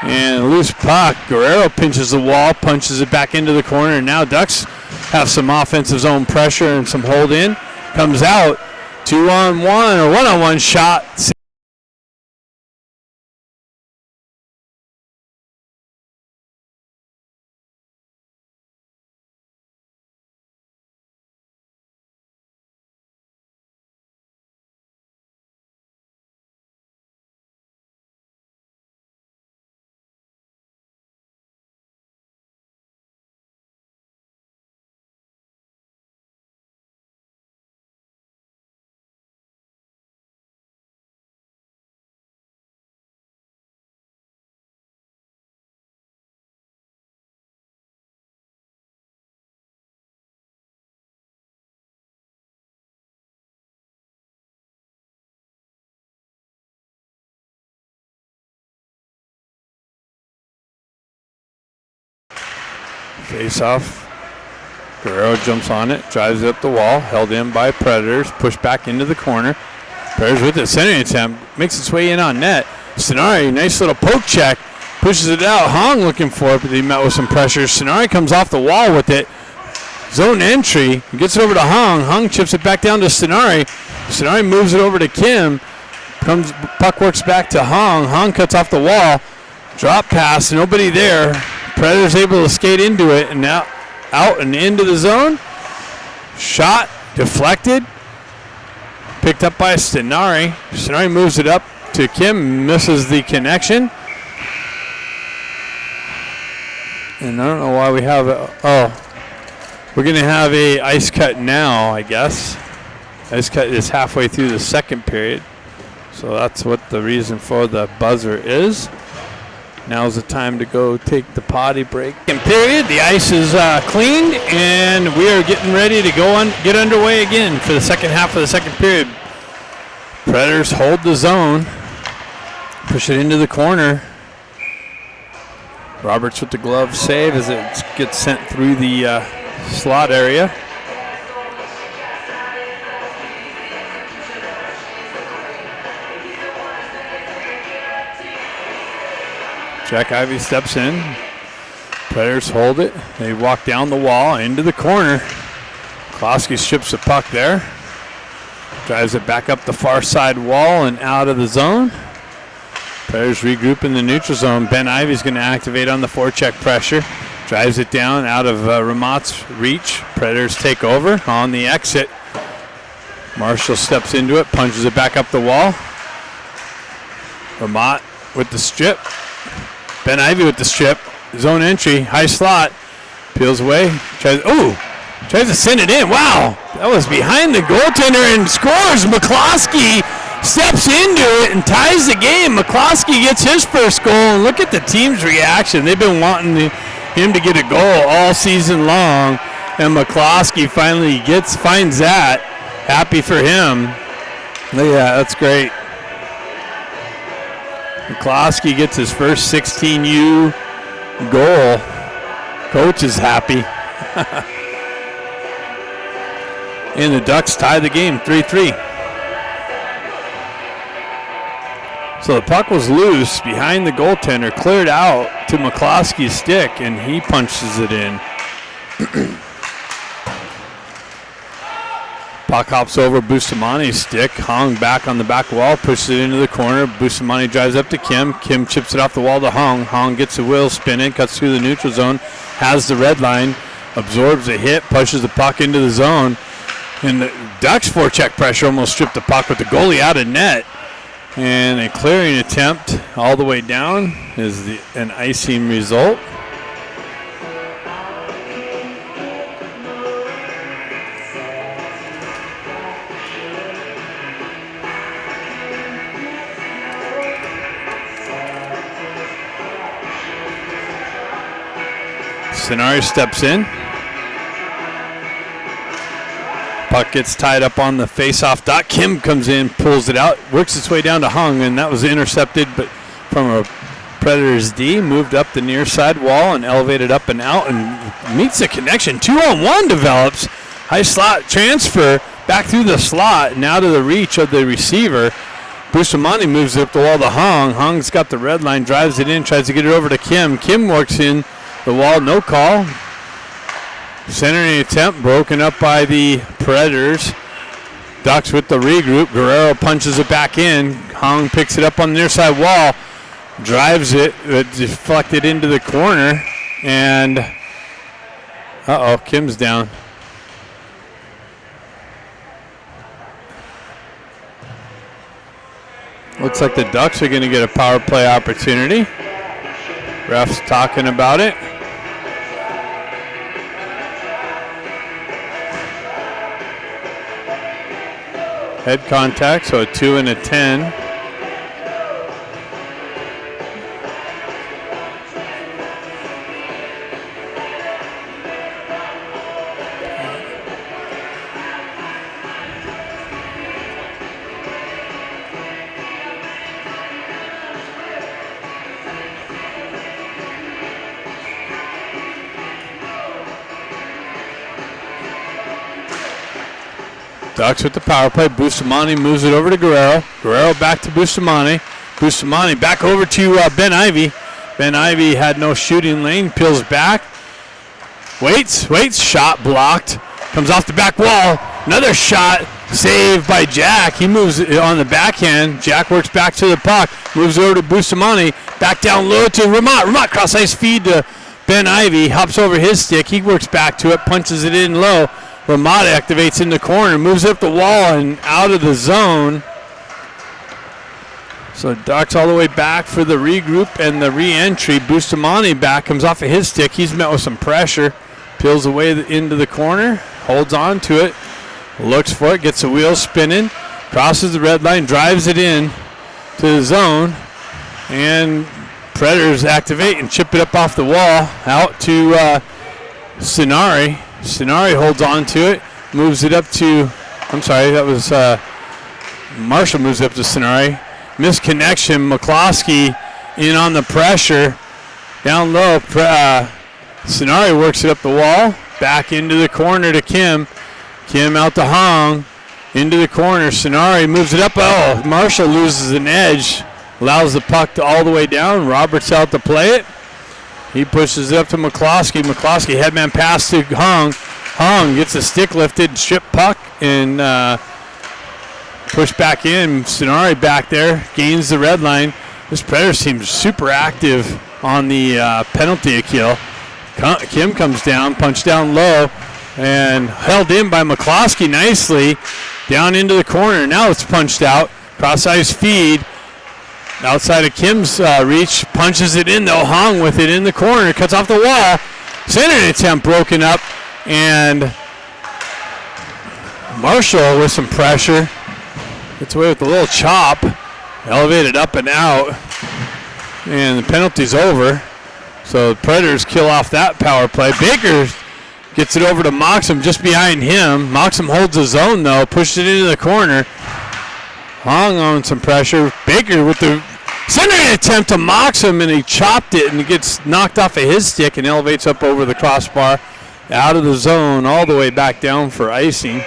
And loose puck. Guerrero pinches the wall. Punches it back into the corner. And now Ducks have some offensive zone pressure and some hold in. Comes out, 2-on-1 or 1-on-1 shot. Face off Guerrero jumps on it, drives it up the wall, held in by Predators, pushed back into the corner. Predators with the centering attempt, makes its way in on net. Sonari, nice little poke check, pushes it out. Hong looking for it, but he met with some pressure. Sonari comes off the wall with it. Zone entry, gets it over to Hong. Hong chips it back down to Sonari. Sonari moves it over to Kim. Puck works back to Hong. Hong cuts off the wall. Drop pass, nobody there. Predators able to skate into it, and now out and into the zone. Shot deflected. Picked up by Sonari. Sonari moves it up to Kim, misses the connection. And I don't know why we have it. Oh, we're going to have a ice cut now, I guess. Ice cut is halfway through the second period. So that's what the reason for the buzzer is. Now's the time to go take the potty break. In period, the ice is cleaned, and we are getting ready to get underway again for the second half of the second period. Predators hold the zone, push it into the corner. Roberts with the glove save as it gets sent through the slot area. Jack Ivey steps in. Predators hold it. They walk down the wall into the corner. Klosky strips the puck there. Drives it back up the far side wall and out of the zone. Predators regroup in the neutral zone. Ben Ivey's going to activate on the forecheck pressure. Drives it down out of Ramat's reach. Predators take over on the exit. Marshall steps into it, punches it back up the wall. Ramat with the strip. Ben Ivey with the strip. Zone entry, high slot. Peels away. Tries to send it in. Wow, that was behind the goaltender and scores. McCloskey steps into it and ties the game. McCloskey gets his first goal, and look at the team's reaction. They've been wanting him to get a goal all season long, and McCloskey finally finds that. Happy for him. Yeah, that's great. McCloskey gets his first 16U goal. Coach is happy. And the Ducks tie the game 3-3. So the puck was loose behind the goaltender, cleared out to McCloskey's stick, and he punches it in. Puck hops over Bustamani's stick. Hong back on the back wall, pushes it into the corner. Bustamani drives up to Kim. Kim chips it off the wall to Hong. Hong gets a wheel spinning, cuts through the neutral zone, has the red line, absorbs a hit, pushes the puck into the zone. And the Ducks forecheck pressure almost stripped the puck with the goalie out of net. And a clearing attempt all the way down is an icing result. Sonari steps in. Puck gets tied up on the face-off dot. Kim comes in, pulls it out, works its way down to Hung, and that was intercepted but from a Predators D. Moved up the near side wall and elevated up and out and meets the connection. 2-on-1 develops. High slot transfer back through the slot, now to the reach of the receiver. Bustamani moves it up the wall to Hung. Hung's got the red line, drives it in, tries to get it over to Kim. Kim works in the wall, no call. Centering attempt broken up by the Predators. Ducks with the regroup. Guerrero punches it back in. Hong picks it up on the near side wall. Drives it. Deflected into the corner. And Kim's down. Looks like the Ducks are going to get a power play opportunity. Ref's talking about it. Head contact, so a 2 and a 10. Ducks with the power play. Bustamante moves it over to Guerrero. Guerrero back to Bustamante. Bustamante back over to Ben Ivy. Ben Ivy had no shooting lane. Peels back. Waits. Shot blocked. Comes off the back wall. Another shot saved by Jack. He moves it on the backhand. Jack works back to the puck. Moves over to Bustamante. Back down low to Ramat. Ramat cross ice feed to Ben Ivy. Hops over his stick. He works back to it. Punches it in low. Ramat activates in the corner. Moves up the wall and out of the zone. So Ducks all the way back for the regroup and the re-entry. Bustamante back. Comes off of his stick. He's met with some pressure. Peels away into the corner. Holds on to it. Looks for it. Gets the wheel spinning. Crosses the red line. Drives it in to the zone. And Predators activate and chip it up off the wall. Out to Stenari. Stenari holds on to it. Moves it up to, that was Marshall moves up to Stenari. Misconnection. McCloskey in on the pressure. Down low. Stenari works it up the wall. Back into the corner to Kim. Kim out to Hong. Into the corner. Stenari moves it up. Oh, Marshall loses an edge. Allows the puck to all the way down. Roberts out to play it. He pushes it up to McCloskey. McCloskey headman pass to Hong. Hong gets the stick lifted, strip puck, and push back in. Stenari back there. Gains the red line. This Predators team is super active on the penalty kill. Kim comes down, punched down low, and held in by McCloskey nicely. Down into the corner. Now it's punched out. Cross ice feed. Outside of Kim's reach. Punches it in though. Hong with it in the corner. Cuts off the wall. Center attempt broken up. And Marshall with some pressure. Gets away with a little chop. Elevated up and out. And the penalty's over. So the Predators kill off that power play. Baker gets it over to Moxham just behind him. Moxham holds his own though. Pushes it into the corner. Hong on some pressure. Baker with the centering attempt to Moxham, and he chopped it, and it gets knocked off of his stick and elevates up over the crossbar. Out of the zone all the way back down for icing.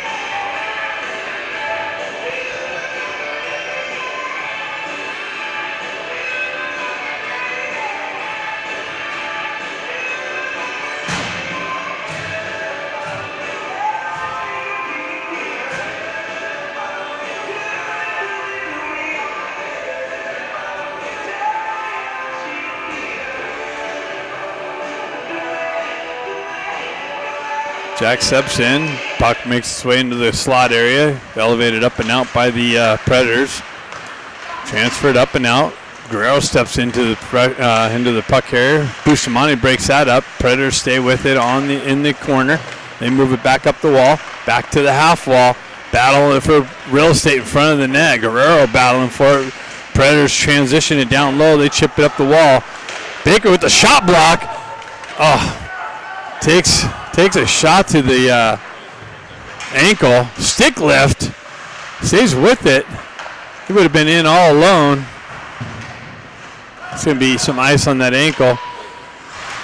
Jack steps in. Puck makes its way into the slot area. Elevated up and out by the Predators. Transferred up and out. Guerrero steps into the puck carrier. Bustamante breaks that up. Predators stay with it in the corner. They move it back up the wall. Back to the half wall. Battle for real estate in front of the net. Guerrero battling for it. Predators transition it down low. They chip it up the wall. Baker with the shot block. Oh, takes a shot to the ankle. Stick lift. Stays with it. He would have been in all alone. It's going to be some ice on that ankle.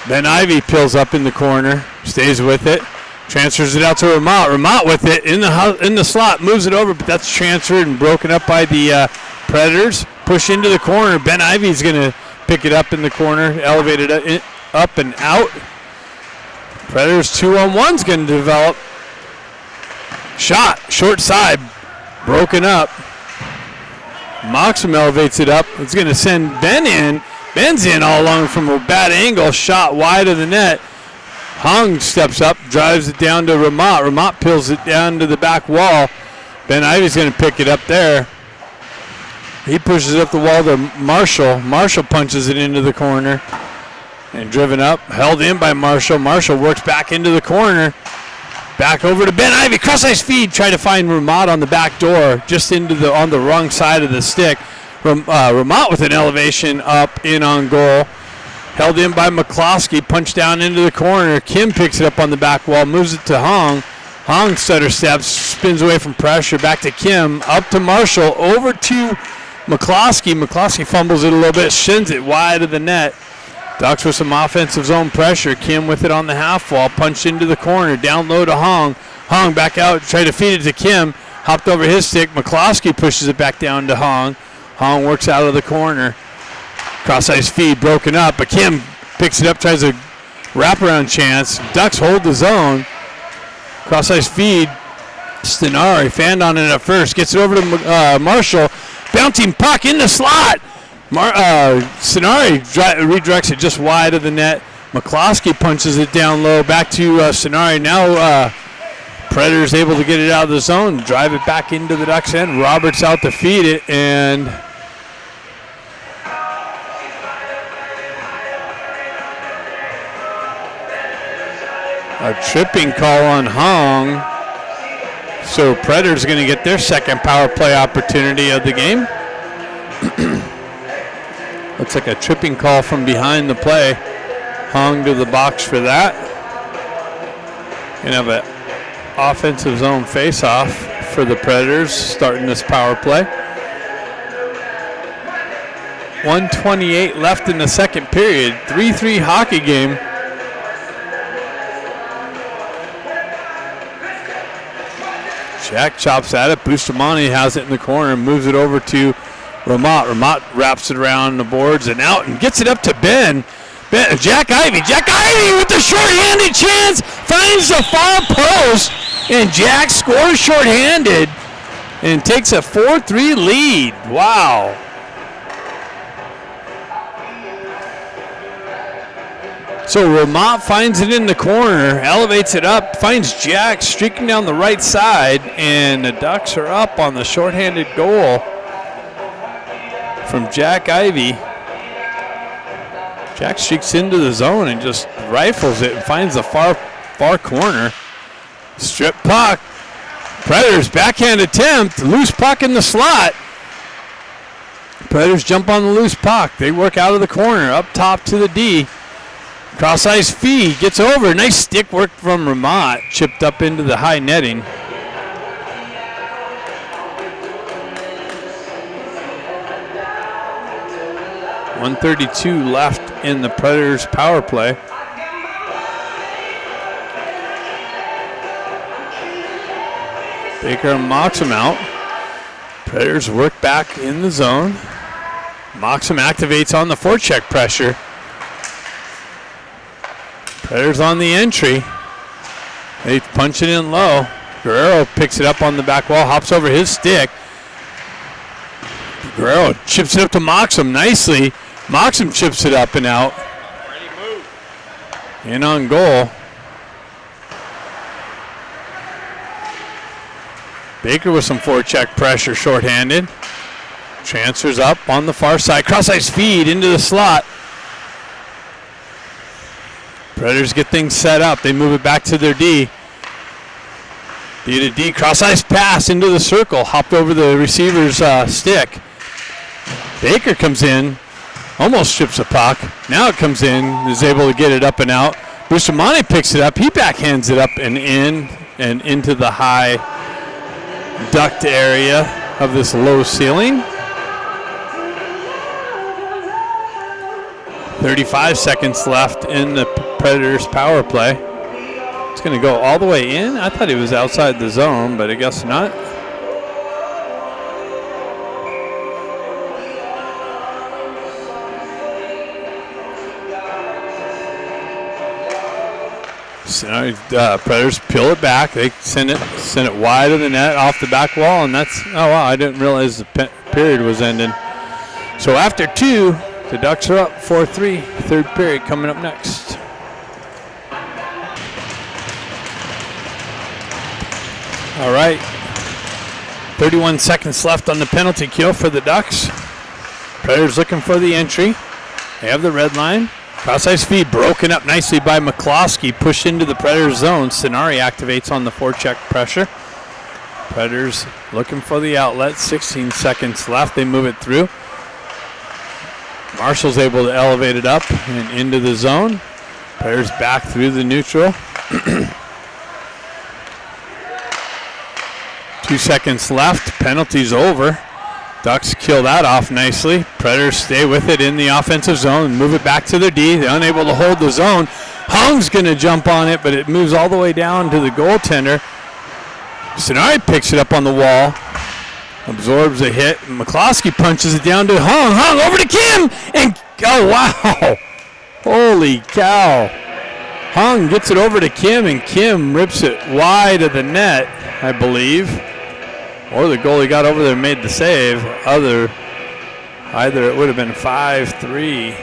Ben Ivy peels up in the corner. Stays with it. Transfers it out to Ramat. Ramat with it in the slot. Moves it over, but that's transferred and broken up by the Predators. Push into the corner. Ben Ivy's going to pick it up in the corner. Elevated up and out. Predators 2-on-1's going to develop. Shot, short side, broken up. Moxham elevates it up. It's going to send Ben in. Ben's in all along from a bad angle. Shot wide of the net. Hong steps up, drives it down to Ramat. Ramat peels it down to the back wall. Ben Ivy's going to pick it up there. He pushes it up the wall to Marshall. Marshall punches it into the corner. And driven up, held in by Marshall. Marshall works back into the corner. Back over to Ben Ivy. Cross ice feed. Try to find Ramat on the back door. Just on the wrong side of the stick. Ramat with an elevation up in on goal. Held in by McCloskey. Punched down into the corner. Kim picks it up on the back wall. Moves it to Hong. Hong stutter steps. Spins away from pressure. Back to Kim. Up to Marshall. Over to McCloskey. McCloskey fumbles it a little bit. Shins it wide of the net. Ducks with some offensive zone pressure. Kim with it on the half wall. Punched into the corner. Down low to Hong. Hong back out. Try to feed it to Kim. Hopped over his stick. McCloskey pushes it back down to Hong. Hong works out of the corner. Cross-ice feed broken up, but Kim picks it up, tries a wraparound chance. Ducks hold the zone. Cross-ice feed. Stenari fanned on it at first. Gets it over to Marshall. Bouncing puck in the slot. Stenari redirects it just wide of the net. McCloskey punches it down low. Back to Stenari. Now Predators able to get it out of the zone. Drive it back into the Ducks end. Roberts out to feed it, and a tripping call on Hong. So Predators are going to get their second power play opportunity of the game. Looks like a tripping call from behind the play. Hong to the box for that. Going to have an offensive zone face-off for the Predators starting this power play. 1:28 left in the second period. 3-3 hockey game. Jack chops at it. Bustamante has it in the corner and moves it over to Ramat. Ramat wraps it around the boards and out and gets it up to Ben. Jack Ivey. Jack Ivey with the shorthanded chance. Finds the far post. And Jack scores shorthanded and takes a 4-3 lead. Wow. So Ramat finds it in the corner, elevates it up, finds Jack streaking down the right side, and the Ducks are up on the shorthanded goal from Jack Ivey. Jack streaks into the zone and just rifles it and finds the far corner. Strip puck. Predators backhand attempt. Loose puck in the slot. Predators jump on the loose puck. They work out of the corner, up top to the D. Cross-ice feed, gets over. Nice stick work from Ramat. Chipped up into the high netting. .132 left in the Predators power play. Baker mocks him out. Predators work back in the zone. Moxham activates on the forecheck pressure. Predators on the entry. They punch it in low. Guerrero picks it up on the back wall, hops over his stick. Guerrero chips it up to Moxham nicely. Moxham chips it up and out. In on goal. Baker with some forecheck pressure, shorthanded. Transfers up on the far side. Cross-ice feed into the slot. Predators get things set up. They move it back to their D. D to D. Cross-ice pass into the circle. Hopped over the receiver's stick. Baker comes in. Almost strips a puck. Now it comes in. Is able to get it up and out. Bustamante picks it up. He backhands it up and in and into the high duct area of this low ceiling. 35 seconds left in the Predators power play. It's going to go all the way in. I thought he was outside the zone, but I guess not. So Predators peel it back. They send it wide of the net off the back wall, and that's, oh wow, I didn't realize the period was ending. So after two, the Ducks are up 4-3. Third period coming up next. All right. 31 seconds left on the penalty kill for the Ducks. Predators looking for the entry. They have the red line. Cross-ice feed broken up nicely by McCloskey. Pushed into the Predators zone. Stenari activates on the forecheck pressure. Predators looking for the outlet. 16 seconds left. They move it through. Marshall's able to elevate it up and into the zone. Predators back through the neutral. 2 seconds left. Penalty's over. Ducks kill that off nicely. Predators stay with it in the offensive zone and move it back to their D. They're unable to hold the zone. Hong's going to jump on it, but it moves all the way down to the goaltender. Sonari picks it up on the wall. Absorbs a hit. McCloskey punches it down to Hung. Hung over to Kim. And, oh, wow. Holy cow. Hung gets it over to Kim, and Kim rips it wide of the net, I believe. Or the goalie got over there and made the save. Either it would have been 5-3.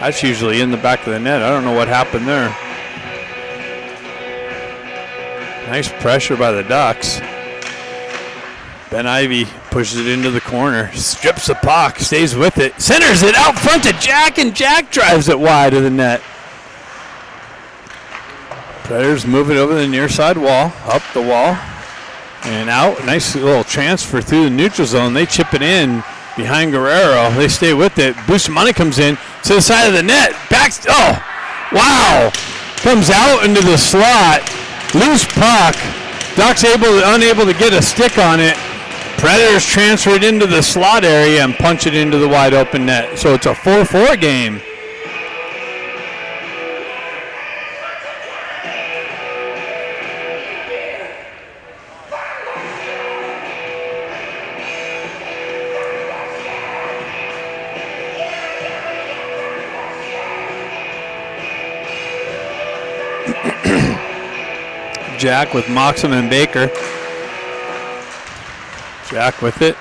That's usually in the back of the net. I don't know what happened there. Nice pressure by the Ducks. Ben Ivy pushes it into the corner, strips the puck, stays with it, centers it out front to Jack, and Jack drives it wide of the net. Predators move it over the near side wall, up the wall, and out. Nice little transfer through the neutral zone. They chip it in behind Guerrero. They stay with it. Bustamante comes in to the side of the net. Backs, oh, wow. Comes out into the slot. Loose puck. Ducks unable to get a stick on it. Predators transfer it into the slot area and punch it into the wide open net. So it's a 4-4 game. Jack with Moxham and Baker. Jack with it.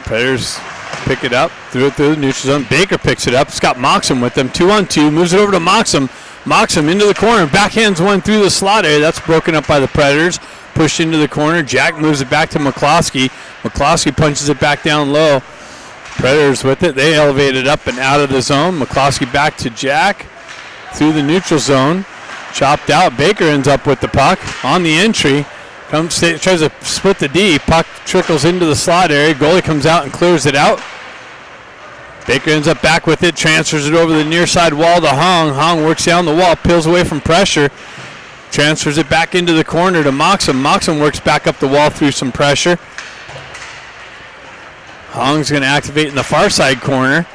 Predators pick it up, threw it through the neutral zone. Baker picks it up. It's got Moxham with them. 2-on-2. Moves it over to Moxham. Moxham into the corner. Backhands one through the slot area. That's broken up by the Predators. Pushed into the corner. Jack moves it back to McCloskey. McCloskey punches it back down low. Predators with it. They elevate it up and out of the zone. McCloskey back to Jack through the neutral zone. Chopped out. Baker ends up with the puck on the entry. Tries to split the D. Puck trickles into the slot area. Goalie comes out and clears it out. Baker ends up back with it. Transfers it over the near side wall to Hung. Hung works down the wall. Peels away from pressure. Transfers it back into the corner to Moxham. Moxham works back up the wall through some pressure. Hung's going to activate in the far side corner.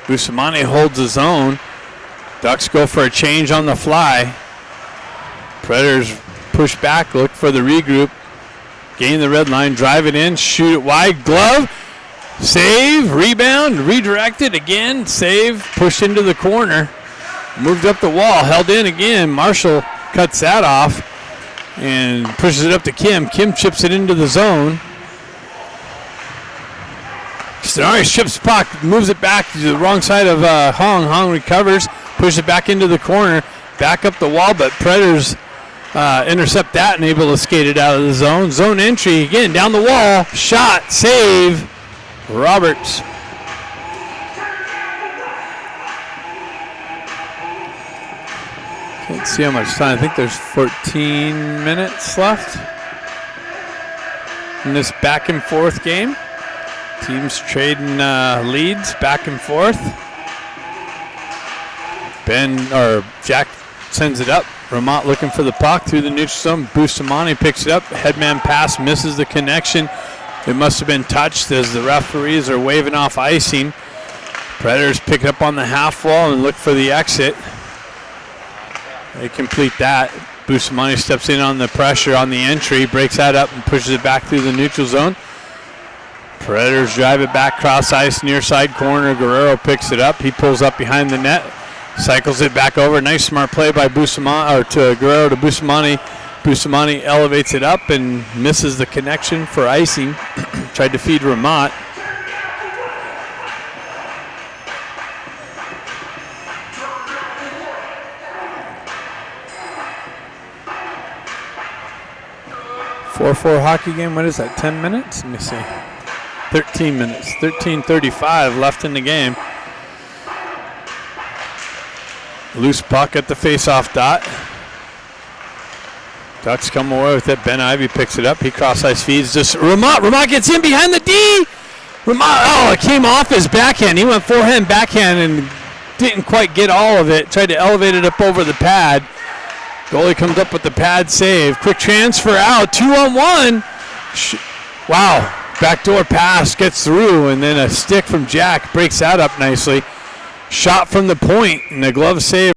Bustamante holds his own. Ducks go for a change on the fly. Predators push back, look for the regroup. Gain the red line, drive it in, shoot it wide. Glove, save, rebound, redirected again, save, pushed into the corner. Moved up the wall, held in again. Marshall cuts that off and pushes it up to Kim. Kim chips it into the zone. Sonari strips puck, moves it back to the wrong side of Hung. Hung recovers. Push it back into the corner, back up the wall, but Predators intercept that and able to skate it out of the zone. Zone entry again, down the wall, shot, save, Roberts. Can't see how much time. I think there's 14 minutes left in this back and forth game. Teams trading leads back and forth. Jack sends it up. Vermont looking for the puck through the neutral zone. Bustamante picks it up. Headman pass misses the connection. It must have been touched as the referees are waving off icing. Predators pick it up on the half wall and look for the exit. They complete that. Bustamante steps in on the pressure on the entry, breaks that up and pushes it back through the neutral zone. Predators drive it back cross ice, near side corner. Guerrero picks it up. He pulls up behind the net. Cycles it back over. Nice smart play by Bustamante, or to Guerrero to Bustamante. Bustamante elevates it up and misses the connection for icing. Tried to feed Ramot. Four hockey game. What is that? 10 minutes? Let me see. 13 minutes. 13:35 left in the game. Loose puck at the face-off dot. Ducks come away with it. Ben Ivy picks it up. He cross-ice feeds. Just Ramot. Ramot gets in behind the D. Ramot, it came off his backhand. He went forehand, backhand, and didn't quite get all of it. Tried to elevate it up over the pad. Goalie comes up with the pad save. Quick transfer out. 2-on-1. Wow. Backdoor pass gets through, and then a stick from Jack breaks that up nicely. Shot from the point, and the glove save.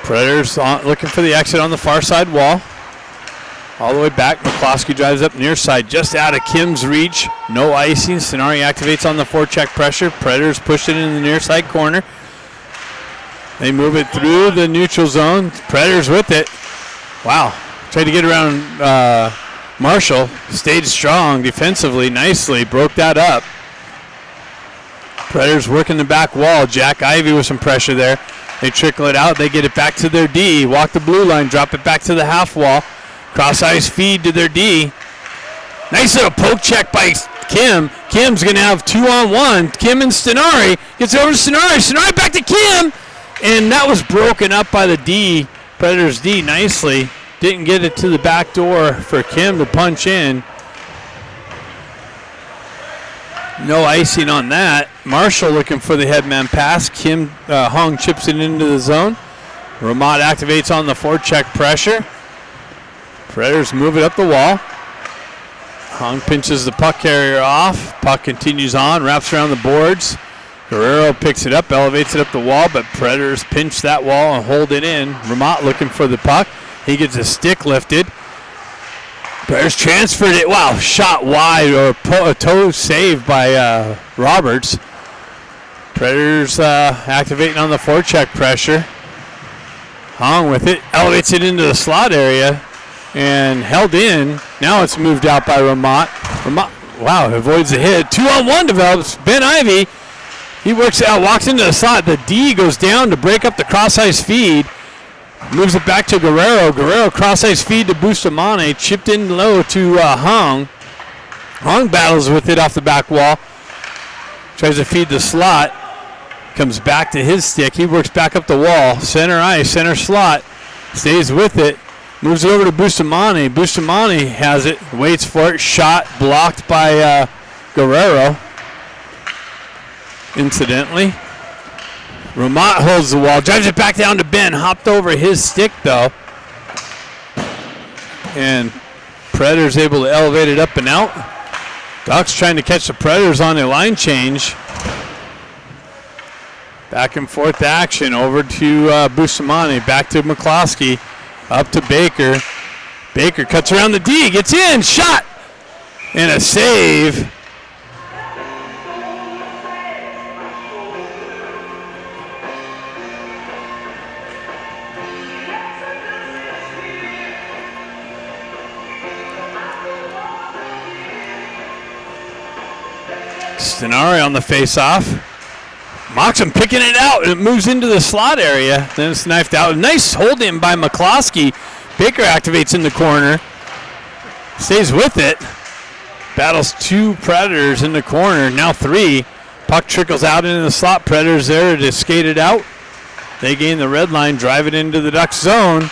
Predators looking for the exit on the far side wall. All the way back. McCloskey drives up near side, just out of Kim's reach. No icing. Stenari activates on the forecheck pressure. Predators push it in the near side corner. They move it through the neutral zone. Predators with it. Wow. Tried to get around Marshall. Stayed strong defensively. Nicely. Broke that up. Predators working the back wall. Jack Ivy with some pressure there. They trickle it out. They get it back to their D. Walk the blue line. Drop it back to the half wall. Cross ice feed to their D. Nice little poke check by Kim. Kim's going to have 2-on-1. Kim and Stenari. Gets over to Stenari. Stenari back to Kim. And that was broken up by the D. Predators D nicely. Didn't get it to the back door for Kim to punch in. No icing on that. Marshall looking for the headman pass. Kim Hong chips it into the zone. Ramat activates on the forecheck pressure. Predators move it up the wall. Hong pinches the puck carrier off. Puck continues on, wraps around the boards. Guerrero picks it up, elevates it up the wall, but Predators pinch that wall and hold it in. Ramat looking for the puck. He gets his stick lifted. Predators transferred it. Wow, shot wide or a toe saved by Roberts. Predators activating on the forecheck pressure. Hong with it, elevates it into the slot area. And held in. Now it's moved out by Ramat. Ramat, wow, avoids the hit. 2-on-1 develops. Ben Ivy, he works out, walks into the slot. The D goes down to break up the cross-ice feed. Moves it back to Guerrero. Guerrero cross-ice feed to Bustamante. Chipped in low to Hong. Hong battles with it off the back wall. Tries to feed the slot. Comes back to his stick. He works back up the wall. Center ice, center slot. Stays with it. Moves it over to Bustamante. Bustamante has it, waits for it. Shot blocked by Guerrero. Incidentally. Ramat holds the wall, drives it back down to Ben. Hopped over his stick though. And Predators able to elevate it up and out. Ducks trying to catch the Predators on a line change. Back and forth action over to Bustamante. Back to McCloskey. Up to Baker. Baker cuts around the D, gets in, shot, and a save. Stenari on the face-off. Moxham picking it out. It moves into the slot area. Then it's knifed out. Nice hold in by McCloskey. Baker activates in the corner. Stays with it. Battles two Predators in the corner. Now three. Puck trickles out into the slot. Predators there to skate it out. They gain the red line. Drive it into the Ducks zone.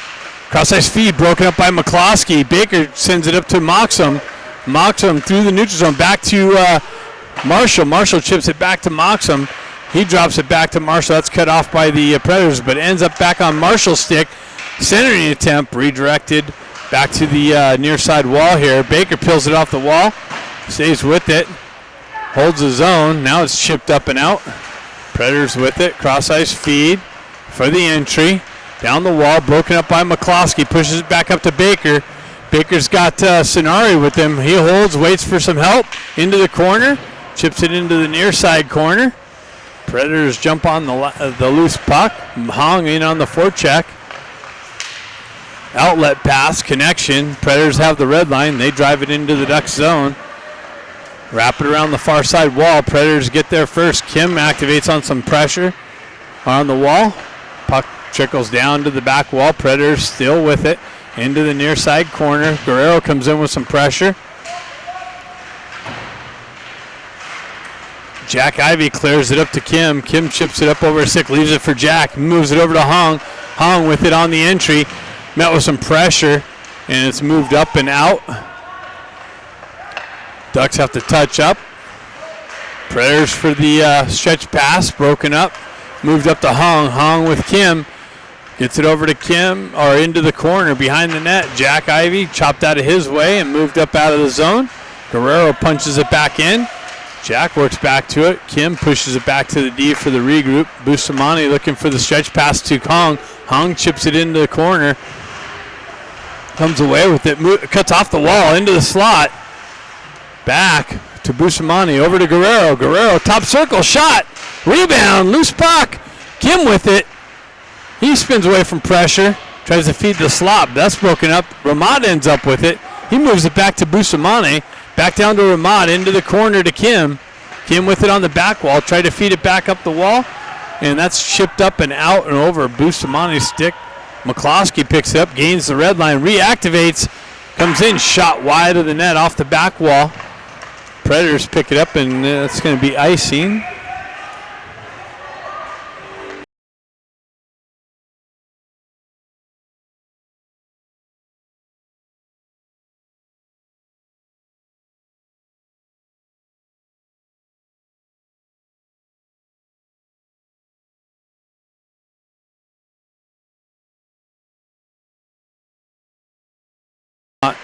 Cross-ice feed broken up by McCloskey. Baker sends it up to Moxham. Moxham through the neutral zone. Back to Marshall. Marshall chips it back to Moxham. He drops it back to Marshall. That's cut off by the Predators, but ends up back on Marshall's stick. Centering attempt redirected back to the near side wall here. Baker peels it off the wall. Stays with it. Holds the zone. Now it's chipped up and out. Predators with it. Cross ice feed for the entry. Down the wall. Broken up by McCloskey. Pushes it back up to Baker. Baker's got Stenari with him. He holds. Waits for some help. Into the corner. Chips it into the near side corner. Predators jump on the loose puck. Hong in on the forecheck. Outlet pass, connection. Predators have the red line. They drive it into the Ducks zone. Wrap it around the far side wall. Predators get there first. Kim activates on some pressure on the wall. Puck trickles down to the back wall. Predators still with it. Into the near side corner. Guerrero comes in with some pressure. Jack Ivy clears it up to Kim. Kim chips it up over a stick, leaves it for Jack, moves it over to Hong. Hong with it on the entry, met with some pressure, and it's moved up and out. Ducks have to touch up. Predators for the stretch pass, broken up, moved up to Hong. Hong with Kim, gets it over to Kim, or into the corner behind the net. Jack Ivy chopped out of his way and moved up out of the zone. Guerrero punches it back in. Jack works back to it. Kim pushes it back to the D for the regroup. Bustamante looking for the stretch pass to Hong. Hung chips it into the corner. Comes away with it. Cuts off the wall into the slot. Back to Bustamante. Over to Guerrero. Guerrero, top circle, shot. Rebound, loose puck. Kim with it. He spins away from pressure. Tries to feed the slot. That's broken up. Ramad ends up with it. He moves it back to Bustamante. Back down to Ramad. Into the corner to Kim. Kim with it on the back wall. Tried to feed it back up the wall. And that's chipped up and out and over Bustamante's stick. McCloskey picks it up, gains the red line, reactivates, comes in, shot wide of the net off the back wall. Predators pick it up, and it's going to be icing.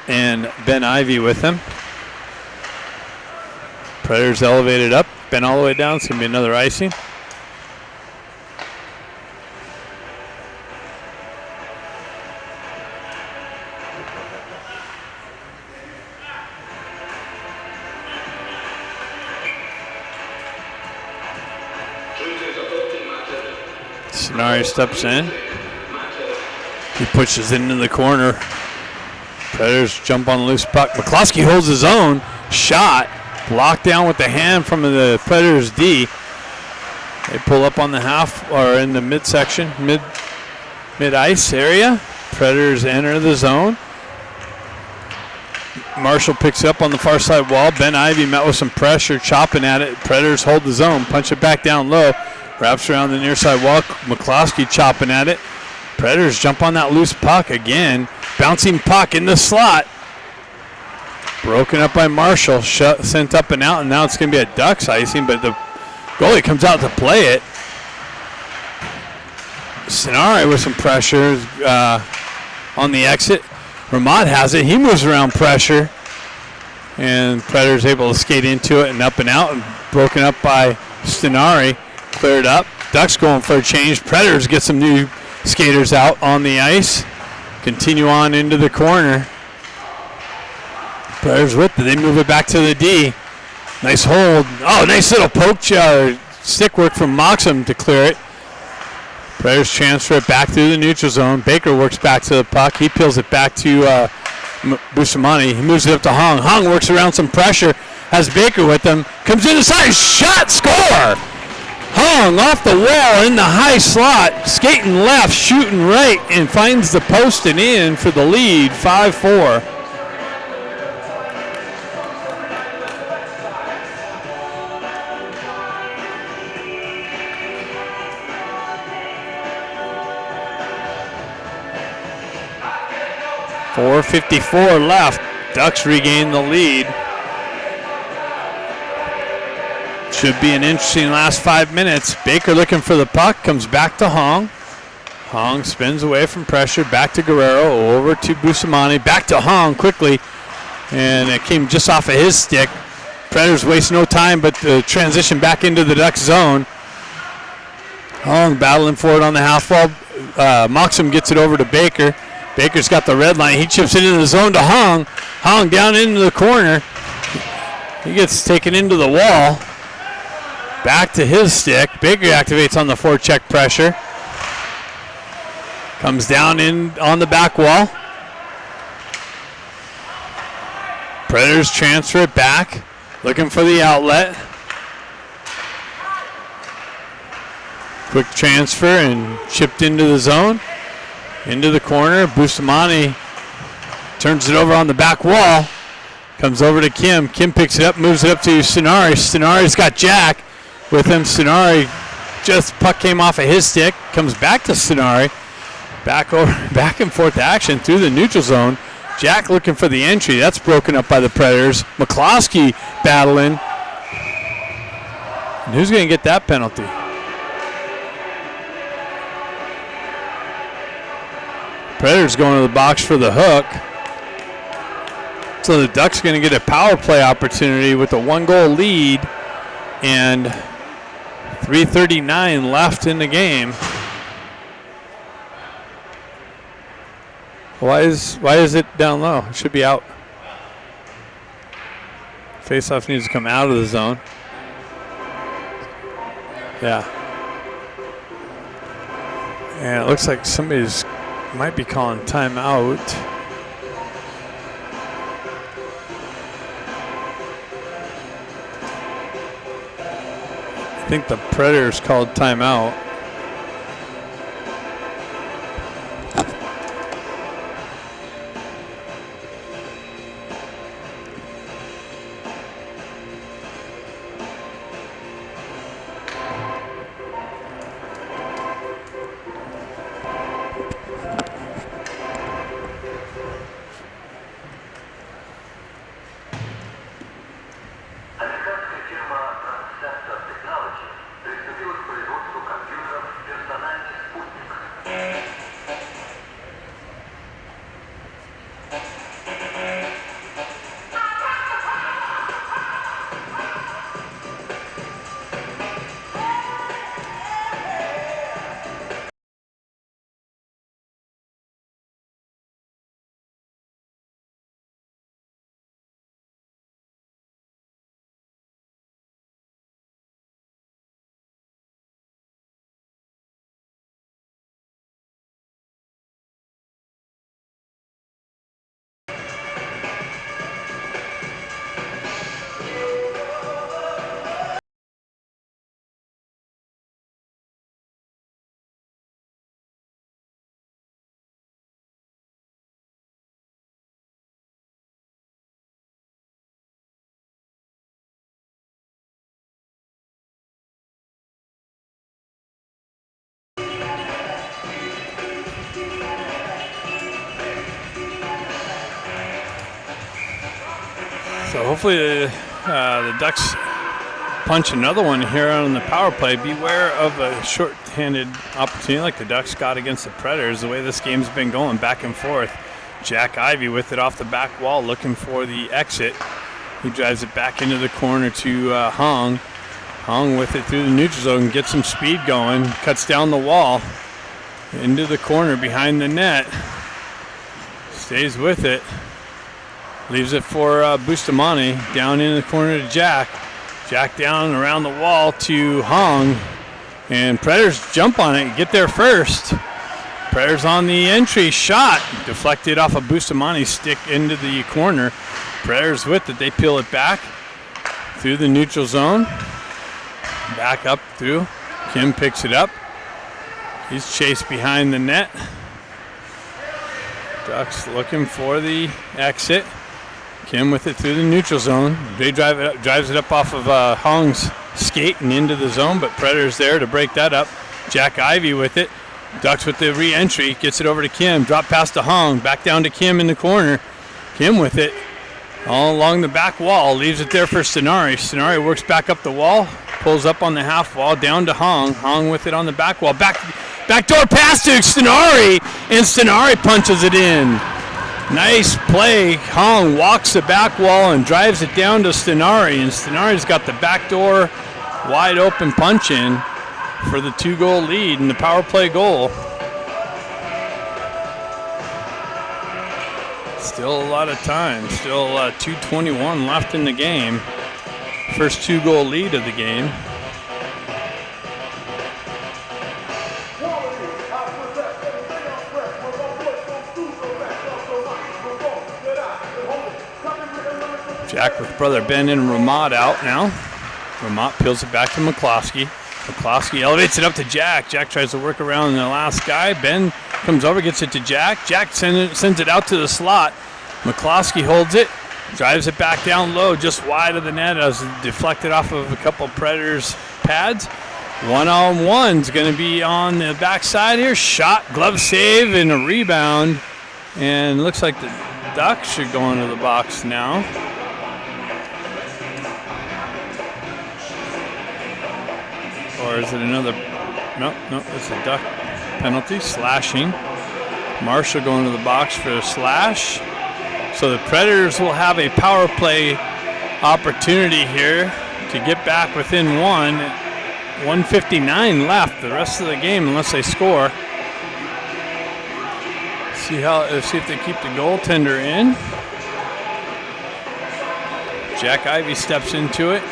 And Ben Ivy with him. Predators elevated up, Ben all the way down. It's going to be another icing. Sonari steps in. He pushes it into the corner. Predators jump on the loose puck. McCloskey holds his own. Shot. Blocked down with the hand from the Predators D. They pull up on the half, or in the midsection, mid-ice area. Predators enter the zone. Marshall picks up on the far side wall. Ben Ivy met with some pressure, chopping at it. Predators hold the zone, punch it back down low. Wraps around the near side wall. McCloskey chopping at it. Predators jump on that loose puck again. Bouncing puck in the slot. Broken up by Marshall. Sent up and out, and now it's going to be a Ducks icing, but the goalie comes out to play it. Sonari with some pressure on the exit. Ramad has it. He moves around pressure. And Predators able to skate into it and up and out. And broken up by Sonari. Cleared up. Ducks going for a change. Predators get some new skaters out on the ice. Continue on into the corner. Predators with it. They move it back to the D. Nice hold. Oh, nice little poke stick work from Moxham to clear it. Predators transfer it back through the neutral zone. Baker works back to the puck. He peels it back to Bustamante. He moves it up to Hung. Hung works around some pressure. Has Baker with him. Comes in the side. Shot. Score. Hung off the wall in the high slot. Skating left. Shooting right. And finds the post and in for the lead. 5-4. .454 left. Ducks regain the lead. Should be an interesting last 5 minutes. Baker looking for the puck. Comes back to Hong. Hong spins away from pressure. Back to Guerrero. Over to Bustamante. Back to Hong quickly. And it came just off of his stick. Predators waste no time but transition back into the Ducks zone. Hong battling for it on the half wall. Moxham gets it over to Baker. Baker's got the red line. He chips it into the zone to Hong. Hong down into the corner. He gets taken into the wall. Back to his stick. Baker activates on the forecheck pressure. Comes down in on the back wall. Predators transfer it back. Looking for the outlet. Quick transfer and chipped into the zone. Into the corner. Bustamante turns it over on the back wall. Comes over to Kim. Kim picks it up, moves it up to Sonari. Sonari's got Jack with him. Sonari, just puck came off of his stick. Comes back to Sonari. Back and forth action through the neutral zone. Jack looking for the entry. That's broken up by the Predators. McCloskey battling. And who's going to get that penalty? Predators going to the box for the hook. So the Ducks going to get a power play opportunity with a 1-goal lead and 3:39 left in the game. Why is it down low? It should be out. Faceoff needs to come out of the zone. Yeah. And it looks like somebody's might be calling timeout. I think the Predators called timeout. So hopefully the Ducks punch another one here on the power play. Beware of a short-handed opportunity like the Ducks got against the Predators. The way this game's been going back and forth. Jack Ivey with it off the back wall looking for the exit. He drives it back into the corner to Hong. Hong with it through the neutral zone, gets some speed going, cuts down the wall into the corner behind the net. Stays with it. Leaves it for Bustamante down in the corner to Jack. Jack down around the wall to Hong. And Predators jump on it, get there first. Predators on the entry, shot. Deflected off of Bustamante's stick into the corner. Predators with it, they peel it back through the neutral zone. Back up through. Kim picks it up. He's chased behind the net. Ducks looking for the exit. Kim with it through the neutral zone. They drives it up off of Hong's skate and into the zone, but Predators there to break that up. Jack Ivey with it. Ducks with the re-entry. Gets it over to Kim. Drop pass to Hong. Back down to Kim in the corner. Kim with it all along the back wall. Leaves it there for Stenari. Stenari works back up the wall. Pulls up on the half wall. Down to Hong. Hong with it on the back wall. Backdoor pass to Stenari. And Stenari punches it in. Nice play. Hong walks the back wall and drives it down to Stenari. And Stenari's got the backdoor wide open punch in for the 2-goal lead and the power play goal. Still a lot of time. Still 2:21 left in the game. First 2-goal lead of the game. Jack with brother Ben and Ramat out now. Ramat peels it back to McCloskey. McCloskey elevates it up to Jack. Jack tries to work around the last guy. Ben comes over, gets it to Jack. Jack sends it out to the slot. McCloskey holds it, drives it back down low, just wide of the net as it deflected off of a couple Predators pads. One-on-one's going to be on the backside here. Shot, glove save, and a rebound. And looks like the Ducks should go into the box now. Or is it another? No, it's a Duck penalty. Slashing. Marshall going to the box for a slash. So the Predators will have a power play opportunity here to get back within one. 1:59 left the rest of the game unless they score. See if they keep the goaltender in. Jack Ivy steps into it.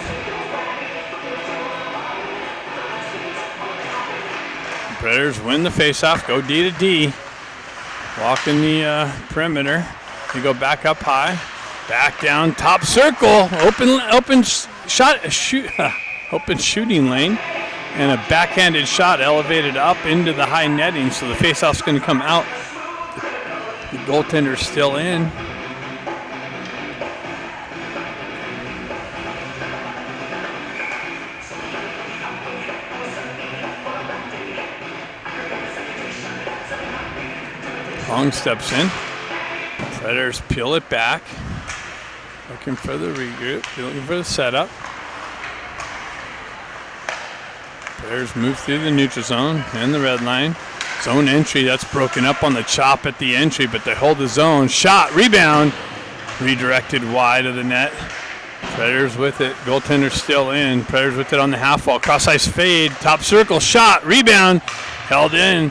Predators win the faceoff, go D to D. Walk in the perimeter. They go back up high, back down, top circle, open shooting lane, and a backhanded shot elevated up into the high netting. So the faceoff's going to come out. The goaltender's still in. Long steps in. Predators peel it back. Looking for the regroup. Looking for the setup. Predators move through the neutral zone and the red line. Zone entry, that's broken up on the chop at the entry, but they hold the zone. Shot, rebound. Redirected wide of the net. Predators with it. Goaltender still in. Predators with it on the half wall. Cross ice fade. Top circle. Shot. Rebound. Held in.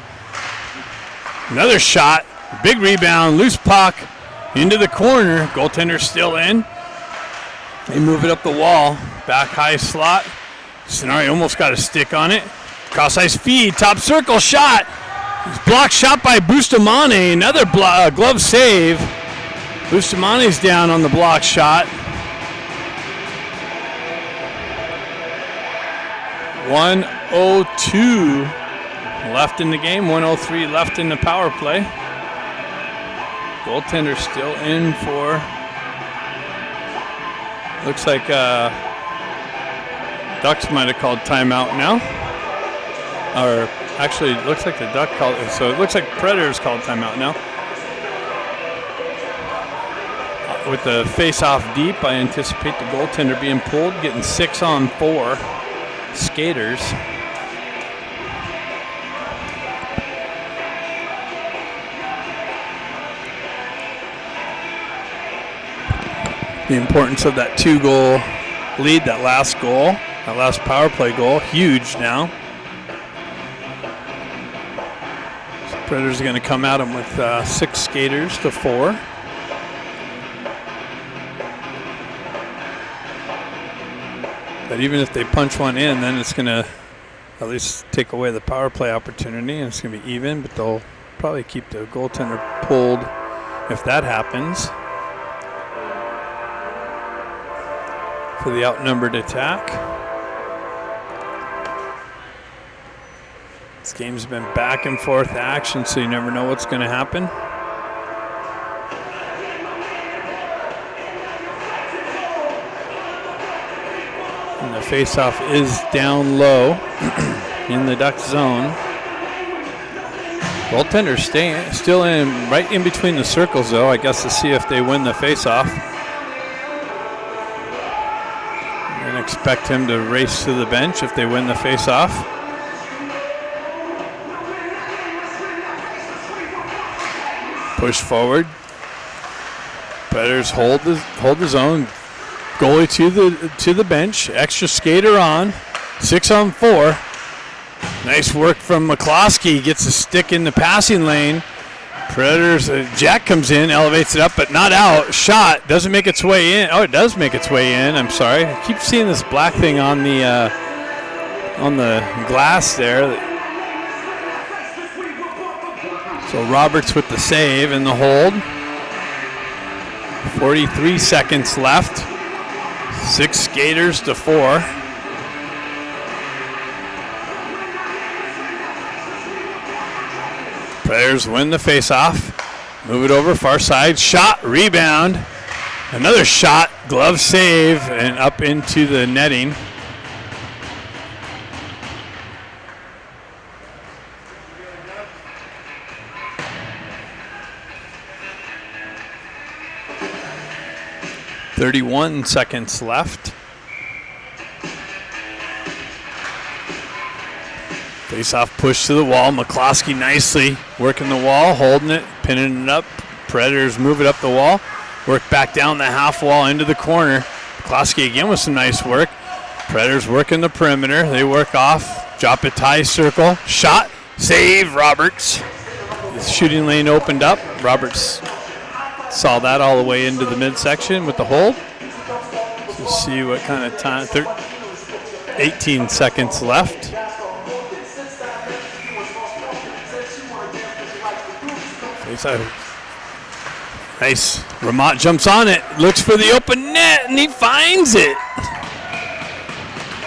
Another shot. Big rebound. Loose puck. Into the corner. Goaltender still in. They move it up the wall. Back high slot. Scenari almost got a stick on it. Cross ice feed. Top circle. Shot. Blocked shot by Bustamante. Another glove save. Bustamante's down on the block shot. 1:02 left in the game. 1:03 left in the power play. Goaltender still in for. Looks like Ducks might have called timeout now. Or actually, it looks like the Duck called it. So it looks like Predators called timeout now. With the face-off deep, I anticipate the goaltender being pulled, getting 6-on-4 skaters. The importance of that 2-goal lead, that last goal, that last power play goal, huge now. So Predators are going to come at them with 6 skaters to 4. But even if they punch one in, then it's going to at least take away the power play opportunity, and it's going to be even, but they'll probably keep the goaltender pulled if that happens. For the outnumbered attack. This game's been back and forth action, so you never know what's going to happen. And the faceoff is down low in the Duck zone. Goaltender still in right in between the circles, though, I guess, to see if they win the faceoff. Expect him to race to the bench if they win the face-off. Push forward. Predators hold the zone. Goalie to the bench. Extra skater on. 6-on-4. Nice work from McCloskey. Gets a stick in the passing lane. Predators, Jack comes in, elevates it up, but not out. Shot, doesn't make its way in. Oh, it does make its way in. I'm sorry. I keep seeing this black thing on the glass there. So Roberts with the save and the hold. 43 seconds left. 6 skaters to 4. Predators win the faceoff. Move it over, far side. Shot, rebound. Another shot, glove save, and up into the netting. .31 seconds left. Face-off push to the wall. McCloskey nicely working the wall, holding it, pinning it up. Predators move it up the wall. Work back down the half wall into the corner. McCloskey again with some nice work. Predators working the perimeter. They work off. Drop it, tie circle. Shot. Save, Roberts. The shooting lane opened up. Roberts saw that all the way into the midsection with the hold. So see what kind of time, 18 seconds left. Nice. Ramat jumps on it, looks for the open net, and he finds it.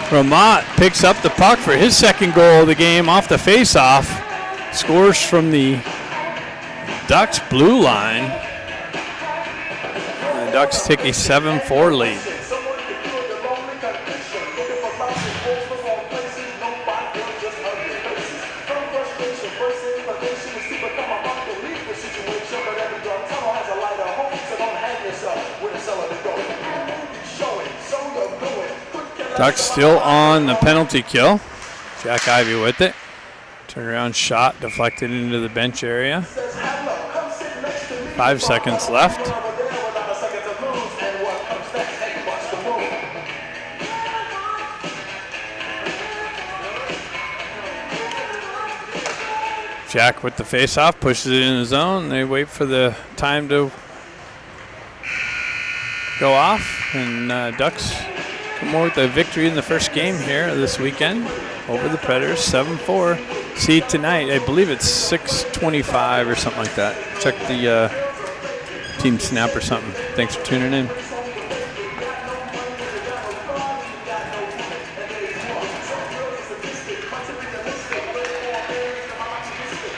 Ramat picks up the puck for his second goal of the game off the face-off. Scores from the Ducks blue line. And the Ducks take a 7-4 lead. Ducks still on the penalty kill. Jack Ivey with it. Turnaround shot deflected into the bench area. 5 seconds left. Jack with the face-off, pushes it in the zone. They wait for the time to go off, and Ducks come more with a victory in the first game here this weekend over the Predators, 7-4. See you tonight. I believe it's 6:25 or something like that. Check the team snap or something. Thanks for tuning in.